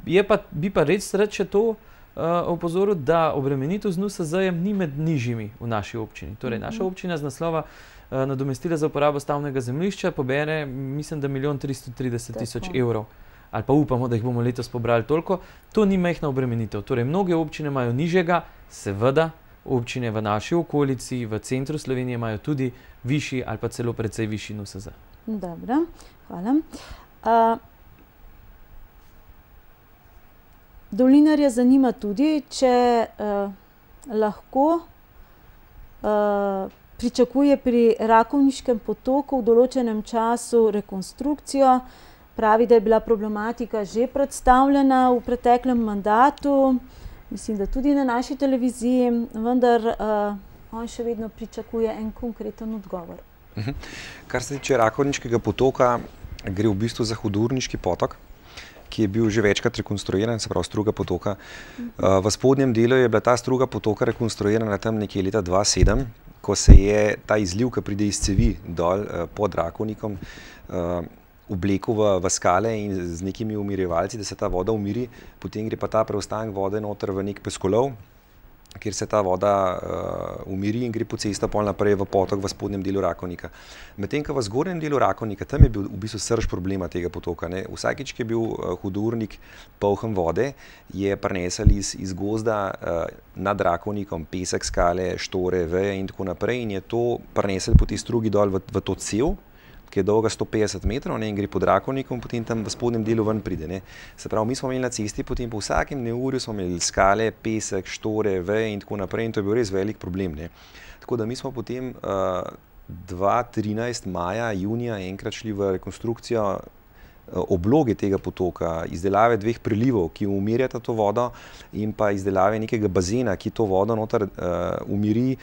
Bi pa res rad še to opozoril, da obremenitev z NUSZ-jem ni med nižjimi v naši občini. Torej, naša občina z naslova nadomestila za uporabo stavbnega zemljišča pobere, mislim, da 1.330.000 evrov. Ali pa upamo, da jih bomo letos pobrali toliko. To ni majhna obremenitev. Torej, mnoge občine imajo nižjega, seveda, občine v naši okolici, v centru Slovenije imajo tudi višji ali pa celo precej višji NUSZ. Dobro, hvala. Dolinarja zanima tudi, če lahko pričakuje pri Rakovniškem potoku v določenem času rekonstrukcijo. Pravi, da je bila problematika že predstavljena v preteklem mandatu, mislim, da tudi na naši televiziji, vendar on še vedno pričakuje en konkreten odgovor. Kar se tiče Rakovniškega potoka, gre v bistvu za hudourniški potok, ki je bil že večkrat rekonstruiran, se pravi struga potoka. V spodnjem delu je bila ta struga potoka rekonstruirana tam nekje leta 2007, ko se je ta izliv, ki pride iz cevi dol pod Rakovnikom, oblekel v skale in z nekimi umirjevalci, da se ta voda umiri, potem gre pa ta preostanek vode noter v nek peskolov, kjer se ta voda umiri in gre po cesta pol naprej v potok v spodnjem delu Rakovnika. Medtem, ko v zgornjem delu Rakovnika, tam je bil v bistvu srž problema tega potoka. Vsakič, ki je bil hudournik poln vode, je prinesel iz gozda nad Rakovnikom pesek, skale, štore, veje in tako naprej in je to prinesel po tej strugi dol v to cev, ki je dolga 150 metrov in gre pod Rakovnikom, potem tam v spodnjem delu ven pride. Se pravi, mi smo imeli na cesti, potem po vsakem neurju smo imeli skale, pesek, štore, veje in tako naprej in to je bil res velik problem. Tako da mi smo potem 2013 maja, junija enkrat šli v rekonstrukcijo obloge tega potoka, izdelave 2 prilivov, ki umirjata to vodo in pa izdelave nekega bazena, ki to vodo noter umiri,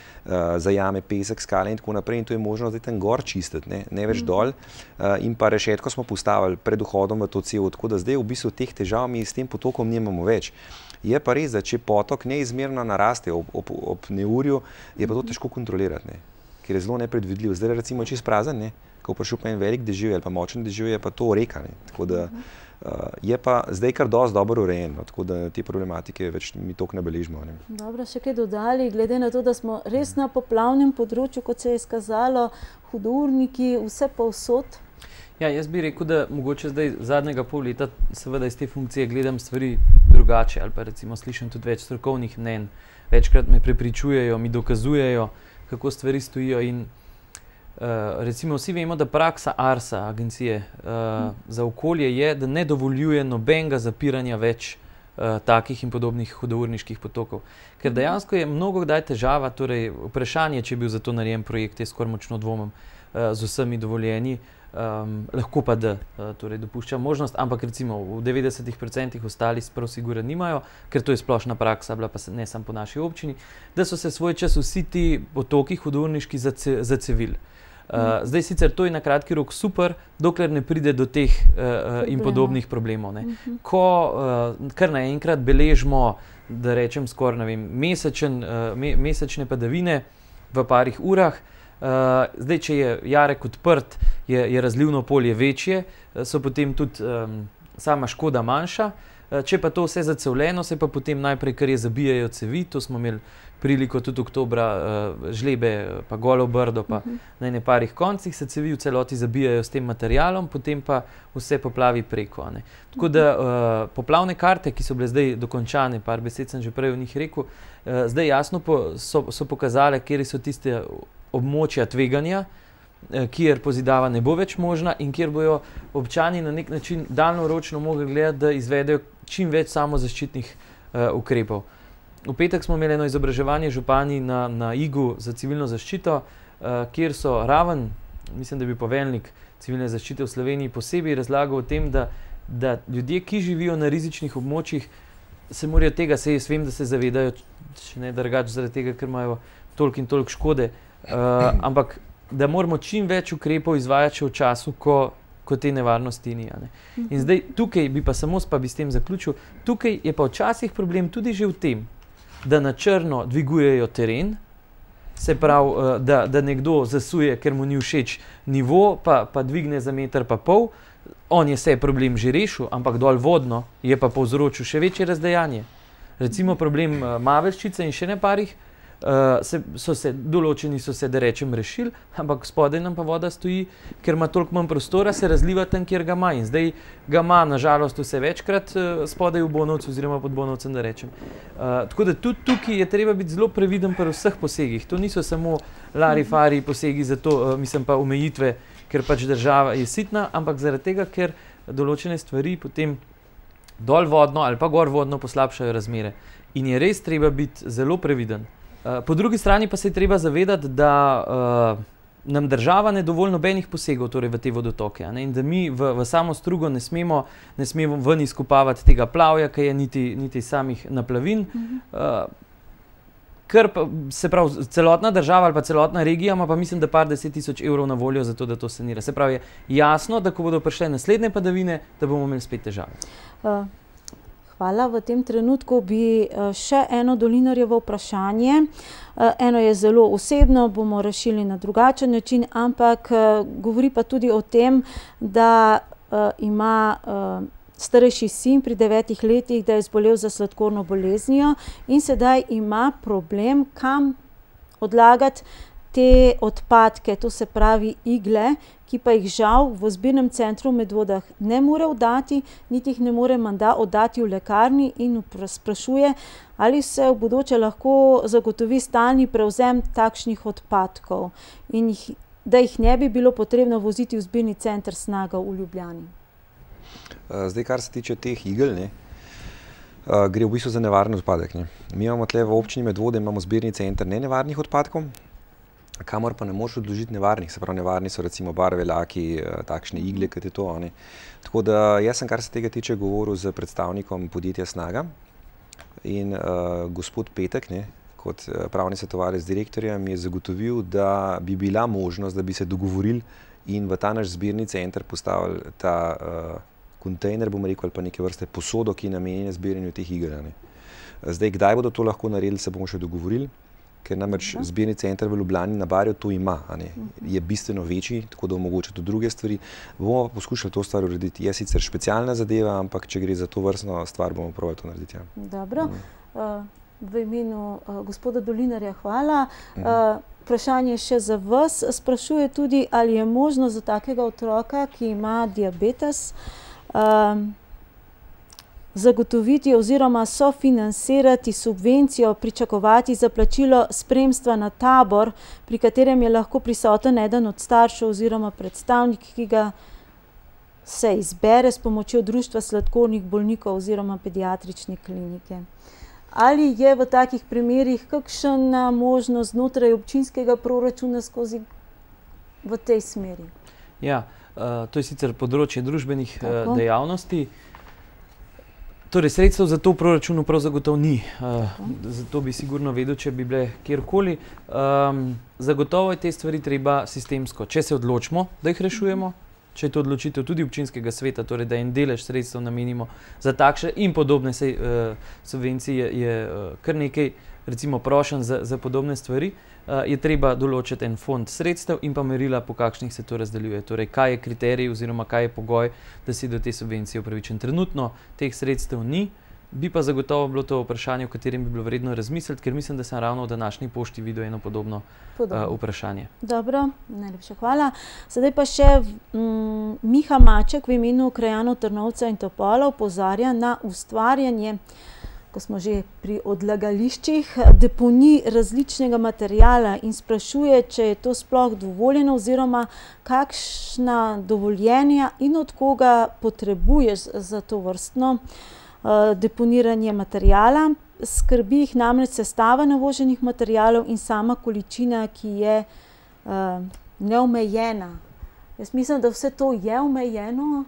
zajame pesek, skale in tako naprej in to je možno zdaj tam gor čistiti, ne več dol. In pa rešetko smo postavili pred vhodom v to cev, tako da zdaj v bistvu teh težav mi s tem potokom nimamo več. Je pa res, da če potok neizmerno naraste ob neurju, je pa to težko kontrolirati, ker je zelo nepredvidljiv. Zdaj recimo čist prazen, ko prišel pa en velik deževje ali pa močen deževje, je pa to reka. Tako da je pa zdaj kar dosti dobro urejeno, tako da te problematike več mi toliko ne beležimo. Dobro, še kaj dodali, glede na to, da smo res na poplavnem področju, kot se je izkazalo, hudourniki, vse povsod? Ja, jaz bi rekel, da mogoče zdaj zadnjega pol leta seveda iz te funkcije gledam stvari drugače ali pa recimo slišim tudi več strokovnih mnenj. Večkrat me prepričujejo, mi dokazujejo, kako stvari stojijo in recimo vsi vemo, da praksa ARSA, agencije za okolje, je, da ne dovoljuje nobenega zapiranja več takih in podobnih hudourniških potokov. Ker dejansko je mnogo kdaj težava, torej vprašanje, če je bil za to narejen projekt, je skoraj močno dvomim, z vsemi dovoljenji, lahko pa da torej dopušča možnost, ampak recimo v 90% ostali prav sigurno nimajo, ker to je splošna praksa, bila pa ne samo po naši občini, da so se svoj čas vsi ti potoki hudourniški zacevili. Zdaj sicer to je na kratki rok super, dokler ne pride do teh in podobnih problemov. Ne. Ko kar naenkrat beležimo, da rečem skoraj, ne vem, mesečne padavine v parih urah, zdaj, če je jarek odprt, je razlivno polje večje, so potem tudi sama škoda manjša. Če pa to vse zacevljeno, se pa potem najprej, kar je, zabijajo cevi, to smo imeli priliko tudi oktobra, žlebe, pa Golo Brdo, pa na ene parih koncih se cevi v celoti zabijajo s tem materialom, potem pa vse poplavi preko. Ne. Tako da poplavne karte, ki so bile zdaj dokončane, par besed sem že prej o njih rekel, zdaj jasno so pokazale, kjer so tiste območja tveganja, kjer pozidava ne bo več možna in kjer bojo občani na nek način daljnoročno mogli gledati, da izvedejo čim več samozaščitnih ukrepov. V petek smo imeli eno izobraževanje župani na Igu za civilno zaščito, kjer so raven, mislim, da bi poveljnik civilne zaščite v Sloveniji posebej razlagal o tem, da ljudje, ki živijo na rizičnih območjih, se morajo tega, jaz vem, da se zavedajo, če ne drugače zaradi tega, ker imajo toliko in toliko škode, ampak da moramo čim več ukrepov izvajati v času, ko te nevarnosti ni. In zdaj tukaj bi pa samo bi s tem zaključil, tukaj je pa včasih problem tudi že v tem, da na črno dvigujejo teren, se pravi, da nekdo zasuje, ker mu ni všeč nivo, pa dvigne za 1,5 metra, on je se problem že rešil, ampak dol vodno je pa povzročil še večje razdejanje. Recimo problem Mavelščice in še ne parih, določeni so se, da rečem, rešili, ampak spodaj nam pa voda stoji, ker ima toliko manj prostora, se razliva tam, kjer ga ima. In zdaj ga ima, nažalost, vse večkrat spodaj v Bonovcu oziroma pod Bonovcem, da rečem. Tako da tudi tukaj je treba biti zelo previden pri vseh posegih. To niso samo lari-fari posegi, zato mislim pa omejitve, ker pač država je sitna, ampak zaradi tega, ker določene stvari potem dol vodno ali pa gor vodno poslabšajo razmere. In je res treba biti zelo previden. Po drugi strani pa se je treba zavedati, da nam država ne dovoli nobenih posegov torej v te vodotoke, in da mi v samo strugo ne smemo ven izkopavati tega plavja, ki je niti samih naplavin. Ker pa, se pravi, celotna država ali pa celotna regija ima pa mislim, da par 10 000 evrov na voljo za to, da to sanira. Se pravi, je jasno, da ko bodo prišle naslednje padavine, da bomo imeli spet težave. Hvala. V tem trenutku bi še eno Dolinarjevo vprašanje. Eno je zelo osebno, bomo rešili na drugačen način, ampak govori pa tudi o tem, da ima starejši sin pri 9 letih, da je zbolel za sladkorno boleznijo in sedaj ima problem, kam odlagati te odpadke, to se pravi igle, ki pa jih žal v zbirnem centru v Medvodah ne more oddati, niti jih ne more menda oddati v lekarni in sprašuje, ali se v bodoče lahko zagotovi stalni prevzem takšnih odpadkov in da jih ne bi bilo potrebno voziti v zbirni center Snaga v Ljubljani. Zdaj, kar se tiče teh igel, gre v bistvu za nevaren odpadek. Mi imamo tle v občini Medvode, imamo zbirni center nenevarnih odpadkov, kamor pa ne moreš odložiti nevarnih, se pravi nevarni so recimo barve, laki, takšne igle, kot je to. Tako da jaz sem, kar se tega tiče, govoril z predstavnikom podjetja Snaga in gospod Petek, kot pravni svetovalec direktorja, mi je zagotovil, da bi bila možnost, da bi se dogovorili in v ta naš zbirni center postavili ta kontejner, bomo rekel, ali pa neke vrste posodo, ki je namenjena zbiranju teh igel. Zdaj, kdaj bodo to lahko naredili, se bomo še dogovorili. Ker namreč zbirni center v Ljubljani na Barju to ima, je bistveno večji, tako da omogoča tudi druge stvari. Bomo pa poskušali to stvar urediti. Je sicer specialna zadeva, ampak če gre za to vrstno stvar, bomo probali to narediti. Dobro. V imenu gospoda Dolinarja hvala. Vprašanje še za vas. Sprašuje tudi, ali je možno za takega otroka, ki ima diabetes, zagotoviti oziroma sofinansirati subvencijo, pričakovati za plačilo spremstva na tabor, pri katerem je lahko prisoten eden od staršev oziroma predstavnik, ki ga se izbere s pomočjo Društva sladkornih bolnikov oziroma pediatrične klinike. Ali je v takih primerih kakšna možnost znotraj občinskega proračuna skozi v tej smeri? Ja, to je sicer področje družbenih dejavnosti. Torej, sredstev za to v proračunu prav zagotovo ni. Zato bi sigurno vedel, če bi bile kjerkoli. Zagotovo je te stvari treba sistemsko. Če se odločimo, da jih rešujemo, če je to odločitev tudi občinskega sveta, torej da en delež sredstev namenimo za takšne in podobne subvencije, je kar nekaj, recimo prošenj za podobne stvari, je treba določiti en fond sredstev in pa merila, po kakšnih se to razdeljuje. Torej, kaj je kriterij oziroma kaj je pogoj, da si do te subvencije upravičen. Trenutno teh sredstev ni, bi pa zagotovo bilo to vprašanje, o katerem bi bilo vredno razmisliti, ker mislim, da sem ravno v današnji pošti videl eno podobno vprašanje. Dobro, najlepša hvala. Sedaj pa še Miha Maček v imenu krajanov Trnovca in Topola opozarja na ustvarjanje, ko smo že pri odlagališčih, deponij različnega materiala in sprašuje, če je to sploh dovoljeno oziroma kakšna dovoljenja in od koga potrebuješ za to vrstno deponiranje materijala. Skrbi jih namreč sestava navoženih materijalov in sama količina, ki je neomejena. Jaz mislim, da vse to je omejeno.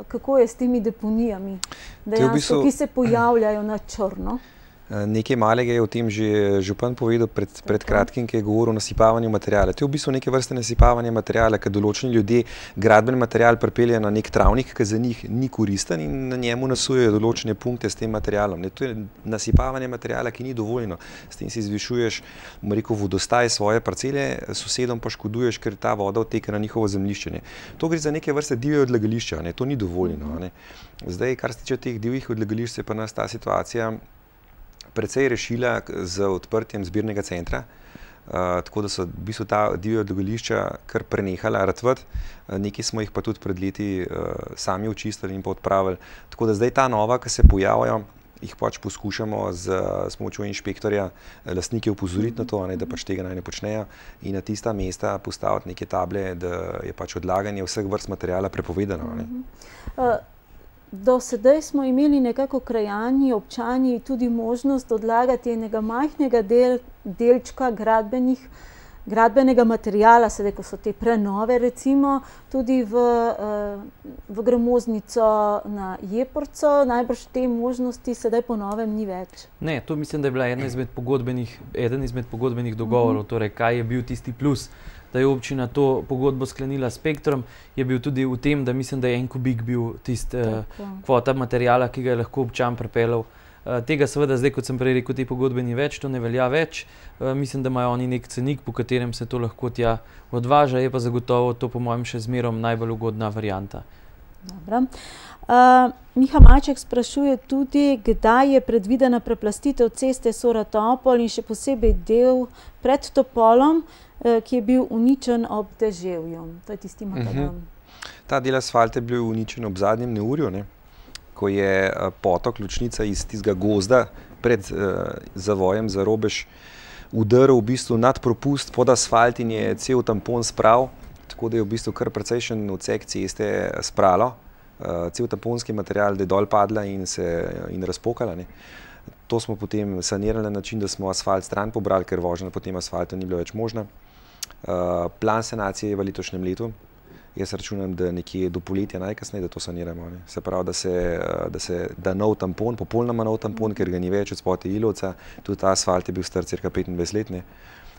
Kako je s temi deponijami, dejansko, ki se pojavljajo na črno? Nekaj malega je o tem že župan povedal pred kratkim, ki je govoril o nasipavanju materijala. To je v bistvu neke vrste nasipavanje materijala, ker določeni ljudje gradbeni material pripeljejo na nek travnik, ki za njih ni koristen in na njemu nasujejo določene punkte s tem materialom. To je nasipavanje materijala, ki ni dovoljeno. S tem si zvišuješ, vodostaj svoje parcele, sosedom pa škoduješ, ker ta voda odteka na njihovo zemljišče. To gre za neke vrste divje odlagališča, to ni dovoljeno. Zdaj, kar se tiče teh divjih odlagališč, se pa nas ta situacija precej rešila z odprtjem zbirnega centra, tako da so v bistvu ta divja odlagališča kar prenehala ratvati, nekaj smo jih pa tudi pred leti sami očistili in pa odpravili. Tako da zdaj ta nova, ki se pojavljajo, jih pač poskušamo s pomočjo inšpektorja lastnike opozoriti na to, da pač tega naj ne počnejo in na tista mesta postaviti neke table, da je pač odlaganje vseh vrst materijala prepovedano. Do sedaj smo imeli nekako krajani, občani tudi možnost odlagati enega majhnega delčka gradbenega materijala, sedaj, ko so te prenove, recimo, tudi v gramoznico na Jeporco. Najbrž te možnosti sedaj po novem ni več. Ne, to mislim, da je bila eden izmed pogodbenih dogovorov, torej kaj je bil tisti plus, da je občina to pogodbo sklenila s Spektrom, je bil tudi v tem, da mislim, da je 1 kubik bil tisti kvota materijala, ki ga je lahko občan pripeljal. Tega seveda zdaj, kot sem prej rekel, te pogodbe ni več, to ne velja več. Mislim, da imajo oni nek cenik, po katerem se to lahko tja odvaža, je pa zagotovo to po mojem še zmerom najbolj ugodna varianta. Dobro. Miha Maček sprašuje tudi, kdaj je predvidena preplastitev ceste Sora-Topol in še posebej del pred Topolom, ki je bil uničen ob deževju. To je tisti makadam. Ta del asfalta je bil uničen ob zadnjem neurju, ko je potok Lučnica iz tistega gozda pred zavojem za Robež udaril v bistvu nad propust pod asfalt in je cel tampon sprav, tako da je v bistvu kar precejšen odsek ceste spralo. Cel tamponski material, da je dol padla in razpokala. To smo potem sanirali na način, da smo asfalt stran pobrali, ker vožnja po tem asfaltu ni bila več možna. Plan sanacije je v letošnjem letu. Jaz računam, da nekje do poletja najkasneje, da to saniramo. Se pravi, da nov tampon, popolnoma nov tampon, ker ga ni več od spoti Ilovca, tudi ta asfalt je bil star cirka 25 let.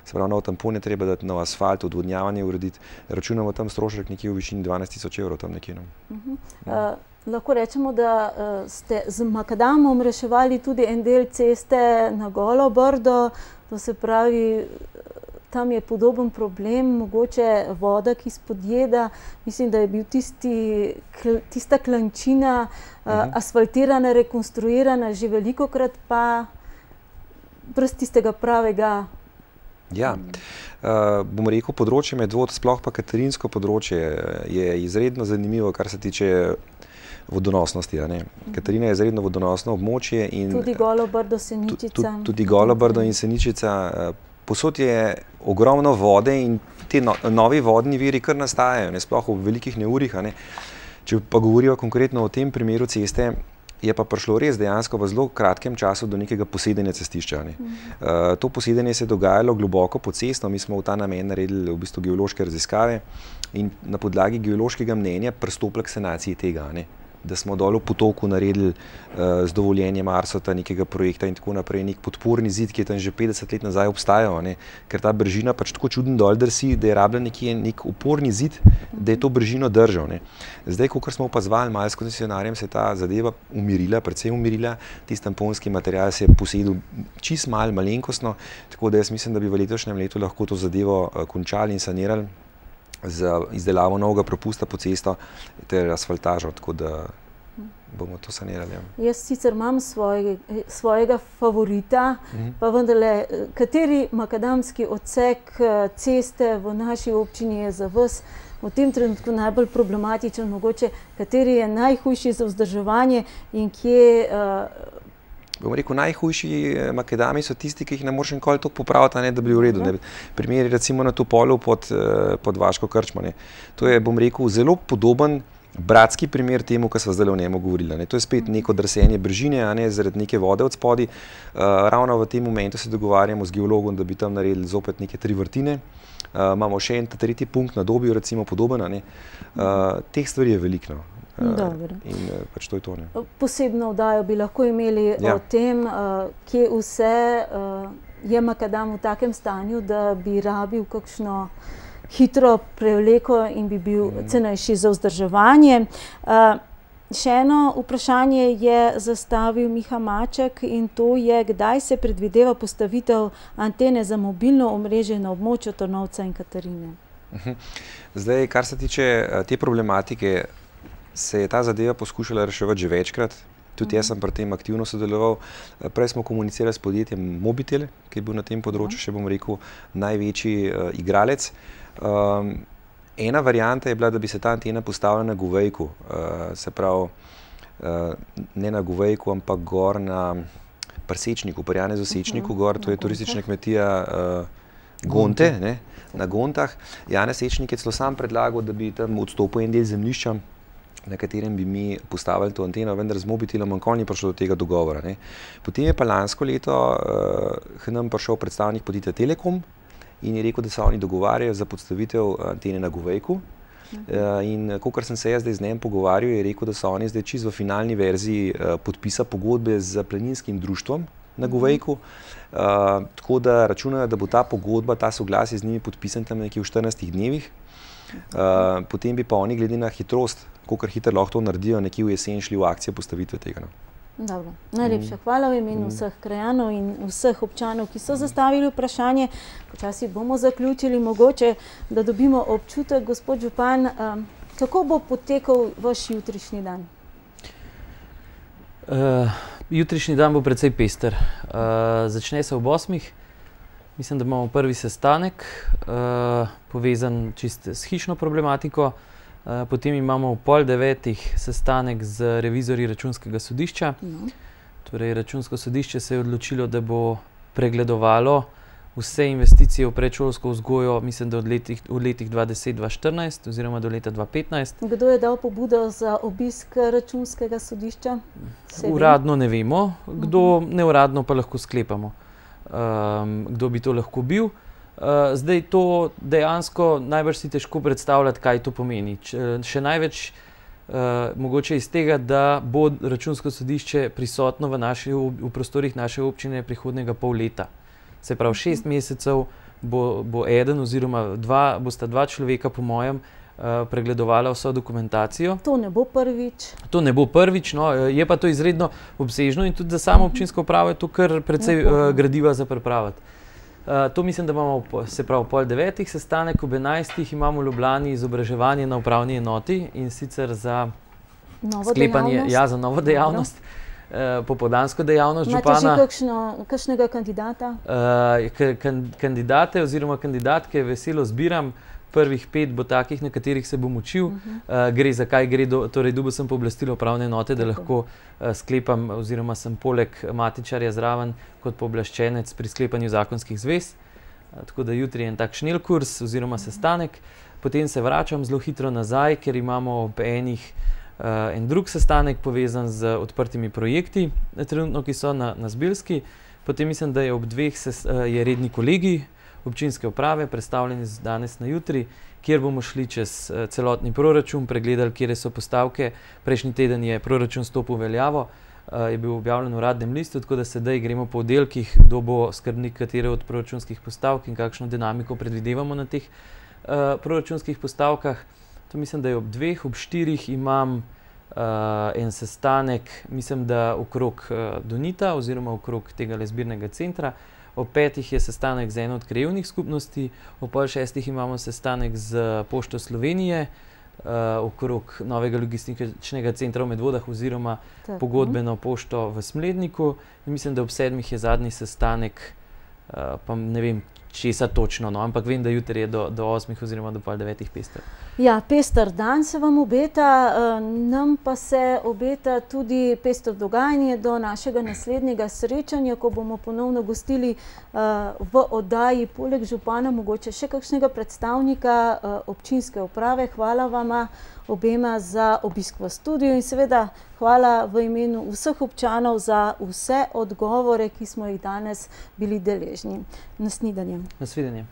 Se pravi, nov tampon je treba dati, nov asfalt, odvodnjavanje urediti. Računamo tam strošek nekje v višini 12 000 evrov tam nekje. Lahko rečemo, da ste z makadamom reševali tudi en del ceste na Golo Brdo, to se pravi, tam je podoben problem, mogoče voda, ki spodjeda. Mislim, da je bil tista klančina asfaltirana, rekonstruirana že velikokrat, pa brez tistega pravega. Ja, bom rekel, področje Medvod, sploh pa Katarinsko področje je izredno zanimivo, kar se tiče vodonosnosti. Katarina je izredno vodonosno območje. Tudi Golo Brdo, Seničica. Tudi Golo Brdo in Seničica. Posod je ogromno vode in te novi vodni viri kar nastajajo, sploh v velikih neurjih. Če pa govorijo konkretno o tem primeru ceste, je pa prišlo res dejansko v zelo kratkem času do nekega posedenja cestišča. To posedenje se je dogajalo globoko pod cesto, mi smo v ta namen naredili v bistvu geološke raziskave in na podlagi geološkega mnenja pristopili k sanaciji tega, da smo dol v potoku naredili z dovoljenjem Arsota nekega projekta in tako naprej, nek podporni zid, ki je tam že 50 let nazaj obstajal, ker ta brežina pač tako čuden dol drsi, da je rabljen nek uporni zid, da je to brežino držal. Zdaj, kot smo opazovali malo s koncesionarjem, se je ta zadeva umirila, predvsem umirila, tisti tamponski material se je posedil čist malo, malenkostno, tako da jaz mislim, da bi v letošnjem letu lahko to zadevo končali in sanirali z izdelavo novega propusta po cesto ter asfaltažo, tako da bomo to sanirali. Jaz sicer imam svojega favorita, pa vendarle, kateri makadamski odsek ceste v naši občini je za vas v tem trenutku najbolj problematičen, mogoče kateri je najhujši za vzdrževanje in kje... Bom rekel, najhujši makadami so tisti, ki jih ne moreš nikoli toliko popraviti, da bi v redu. Primeri recimo na Topolu pod Vaško krčmo. To je, bom rekel, zelo podoben bratski primer temu, kar smo zdaj o njemu govorili. To je spet neko drsenje brežine, zaradi neke vode od spodaj. Ravno v tem momentu se dogovarjamo z geologom, da bi tam naredili zopet neke 3 vrtine. Imamo še en tretji punkt na Dobju, recimo podoben. Teh stvari je veliko. In pač to je to. Posebno oddajo bi lahko imeli o tem, kje vse je makadam v takem stanju, da bi rabil kakšno hitro prevleko in bi bil cenejši za vzdrževanje. Še eno vprašanje je zastavil Miha Maček in to je, kdaj se predvideva postavitev antene za mobilno omrežje na območju Trnovca in Katarine. Zdaj, kar se tiče te problematike, se je ta zadeva poskušala reševati že večkrat. Tudi jaz sem pri tem aktivno sodeloval. Prej smo komunicirali s podjetjem Mobitel, ki je bil na tem področju, še bom rekel, največji igralec. Ena varianta je bila, da bi se ta antena postavila na Guvejku, se pravi, ne na Guvejku, ampak gor na Prsečniku, pri Janezu Sečniku gor, to je turistična kmetija Gonte, na Gontah. Janez Sečnik je celo sam predlagal, da bi tam odstopil en del zemljišča, na katerem bi mi postavili to anteno, vendar z Mobitelom nikoli ni prišlo do tega dogovora. Potem je pa lansko leto k nam prišel predstavnik podjetja Telekom in je rekel, da se oni dogovarjajo za postavitev antene na Guvejku. In kakor sem se jaz zdaj z njim pogovarjal, je rekel, da so oni zdaj čisto v finalni verziji podpisa pogodbe z planinskim društvom na Guvejku. Tako da računajo, da bo ta pogodba, ta soglasje z njimi podpisan tam nekje v 14 dnevih. Potem bi pa oni glede na hitrost, kolikor hitro lahko to naredijo, nekje v jesen šli v akcijo postavitve tega. Dobro, najlepša hvala v imenu vseh krajanov in vseh občanov, ki so zastavili vprašanje. Počasi bomo zaključili, mogoče, da dobimo občutek, gospod župan, kako bo potekal vaš jutrišnji dan? Jutrišnji dan bo precej pester. Začne se ob 8. Mislim, da imamo prvi sestanek, povezan čisto s hišno problematiko. Potem imamo ob 8:30 sestanek z revizorji Računskega sodišča. Torej, Računsko sodišče se je odločilo, da bo pregledovalo vse investicije v predšolsko vzgojo, mislim, da v letih 2010-2014 oziroma do leta 2015. Kdo je dal pobudo za obisk Računskega sodišča? Uradno ne vemo, kdo, neuradno pa lahko sklepamo, kdo bi to lahko bil. Zdaj to dejansko najbrž si težko predstavljati, kaj to pomeni. Še največ mogoče iz tega, da bo Računsko sodišče prisotno v prostorih naše občine prihodnjega pol leta. Se pravi, 6 mesecev bo eden oziroma bosta dva človeka, po mojem, pregledovala vso dokumentacijo. To ne bo prvič. To ne bo prvič, no, je pa to izredno obsežno in tudi za samo občinsko upravo je to kar precej gradiva za pripraviti. To mislim, da imamo, se pravi, ob 8:30 sestanek, ob 11. imamo v Ljubljani izobraževanje na upravni enoti in sicer za sklepanje, za novo dejavnost, popoldansko dejavnost župana. Imate že kakšnega kandidata? Kandidate oziroma kandidatke veselo zbiram. Prvih 5 bo takih, na katerih se bom učil. Gre za kaj gre, torej dobil sem pooblastilo upravne enote, da lahko sklepam oziroma sem poleg matičarja zraven kot pooblaščenec pri sklepanju zakonskih zvez. Tako da jutri je en tak šnelkurs oziroma sestanek. Potem se vračam zelo hitro nazaj, ker imamo ob 1. en drug sestanek povezan z odprtimi projekti, trenutno, ki so na Zbiljski. Potem mislim, da je ob 2 je redni kolegij občinske uprave, predstavljeni danes na jutri, kjer bomo šli čez celotni proračun, pregledali, kje so postavke. Prejšnji teden je proračun stopil v veljavo, je bil objavljen v Uradnem listu, tako da sedaj gremo po oddelkih, kdo bo skrbnik katere od proračunskih postavk in kakšno dinamiko predvidevamo na teh proračunskih postavkah. To mislim, da je ob 2, ob 4 imam en sestanek, mislim, da okrog Donita oziroma okrog tega zbirnega centra. Ob 5 je sestanek z eno od krajevnih skupnosti, ob 5:30 imamo sestanek z Pošto Slovenije okrog novega logističnega centra v Medvodah oziroma pogodbeno pošto v Smledniku. In mislim, da ob 7 je zadnji sestanek, pa ne vem česa točno, no, ampak vem, da jutri je do 8 oziroma do 8:30 pester. Ja, pester dan se vam obeta, nam pa se obeta tudi pester dogajanje do našega naslednjega srečanja, ko bomo ponovno gostili v oddaji poleg župana mogoče še kakšnega predstavnika občinske uprave. Hvala vama obema za obisk v studiu in seveda hvala v imenu vseh občanov za vse odgovore, ki smo jih danes bili deležni. Nasvidenje. Nasvidenje.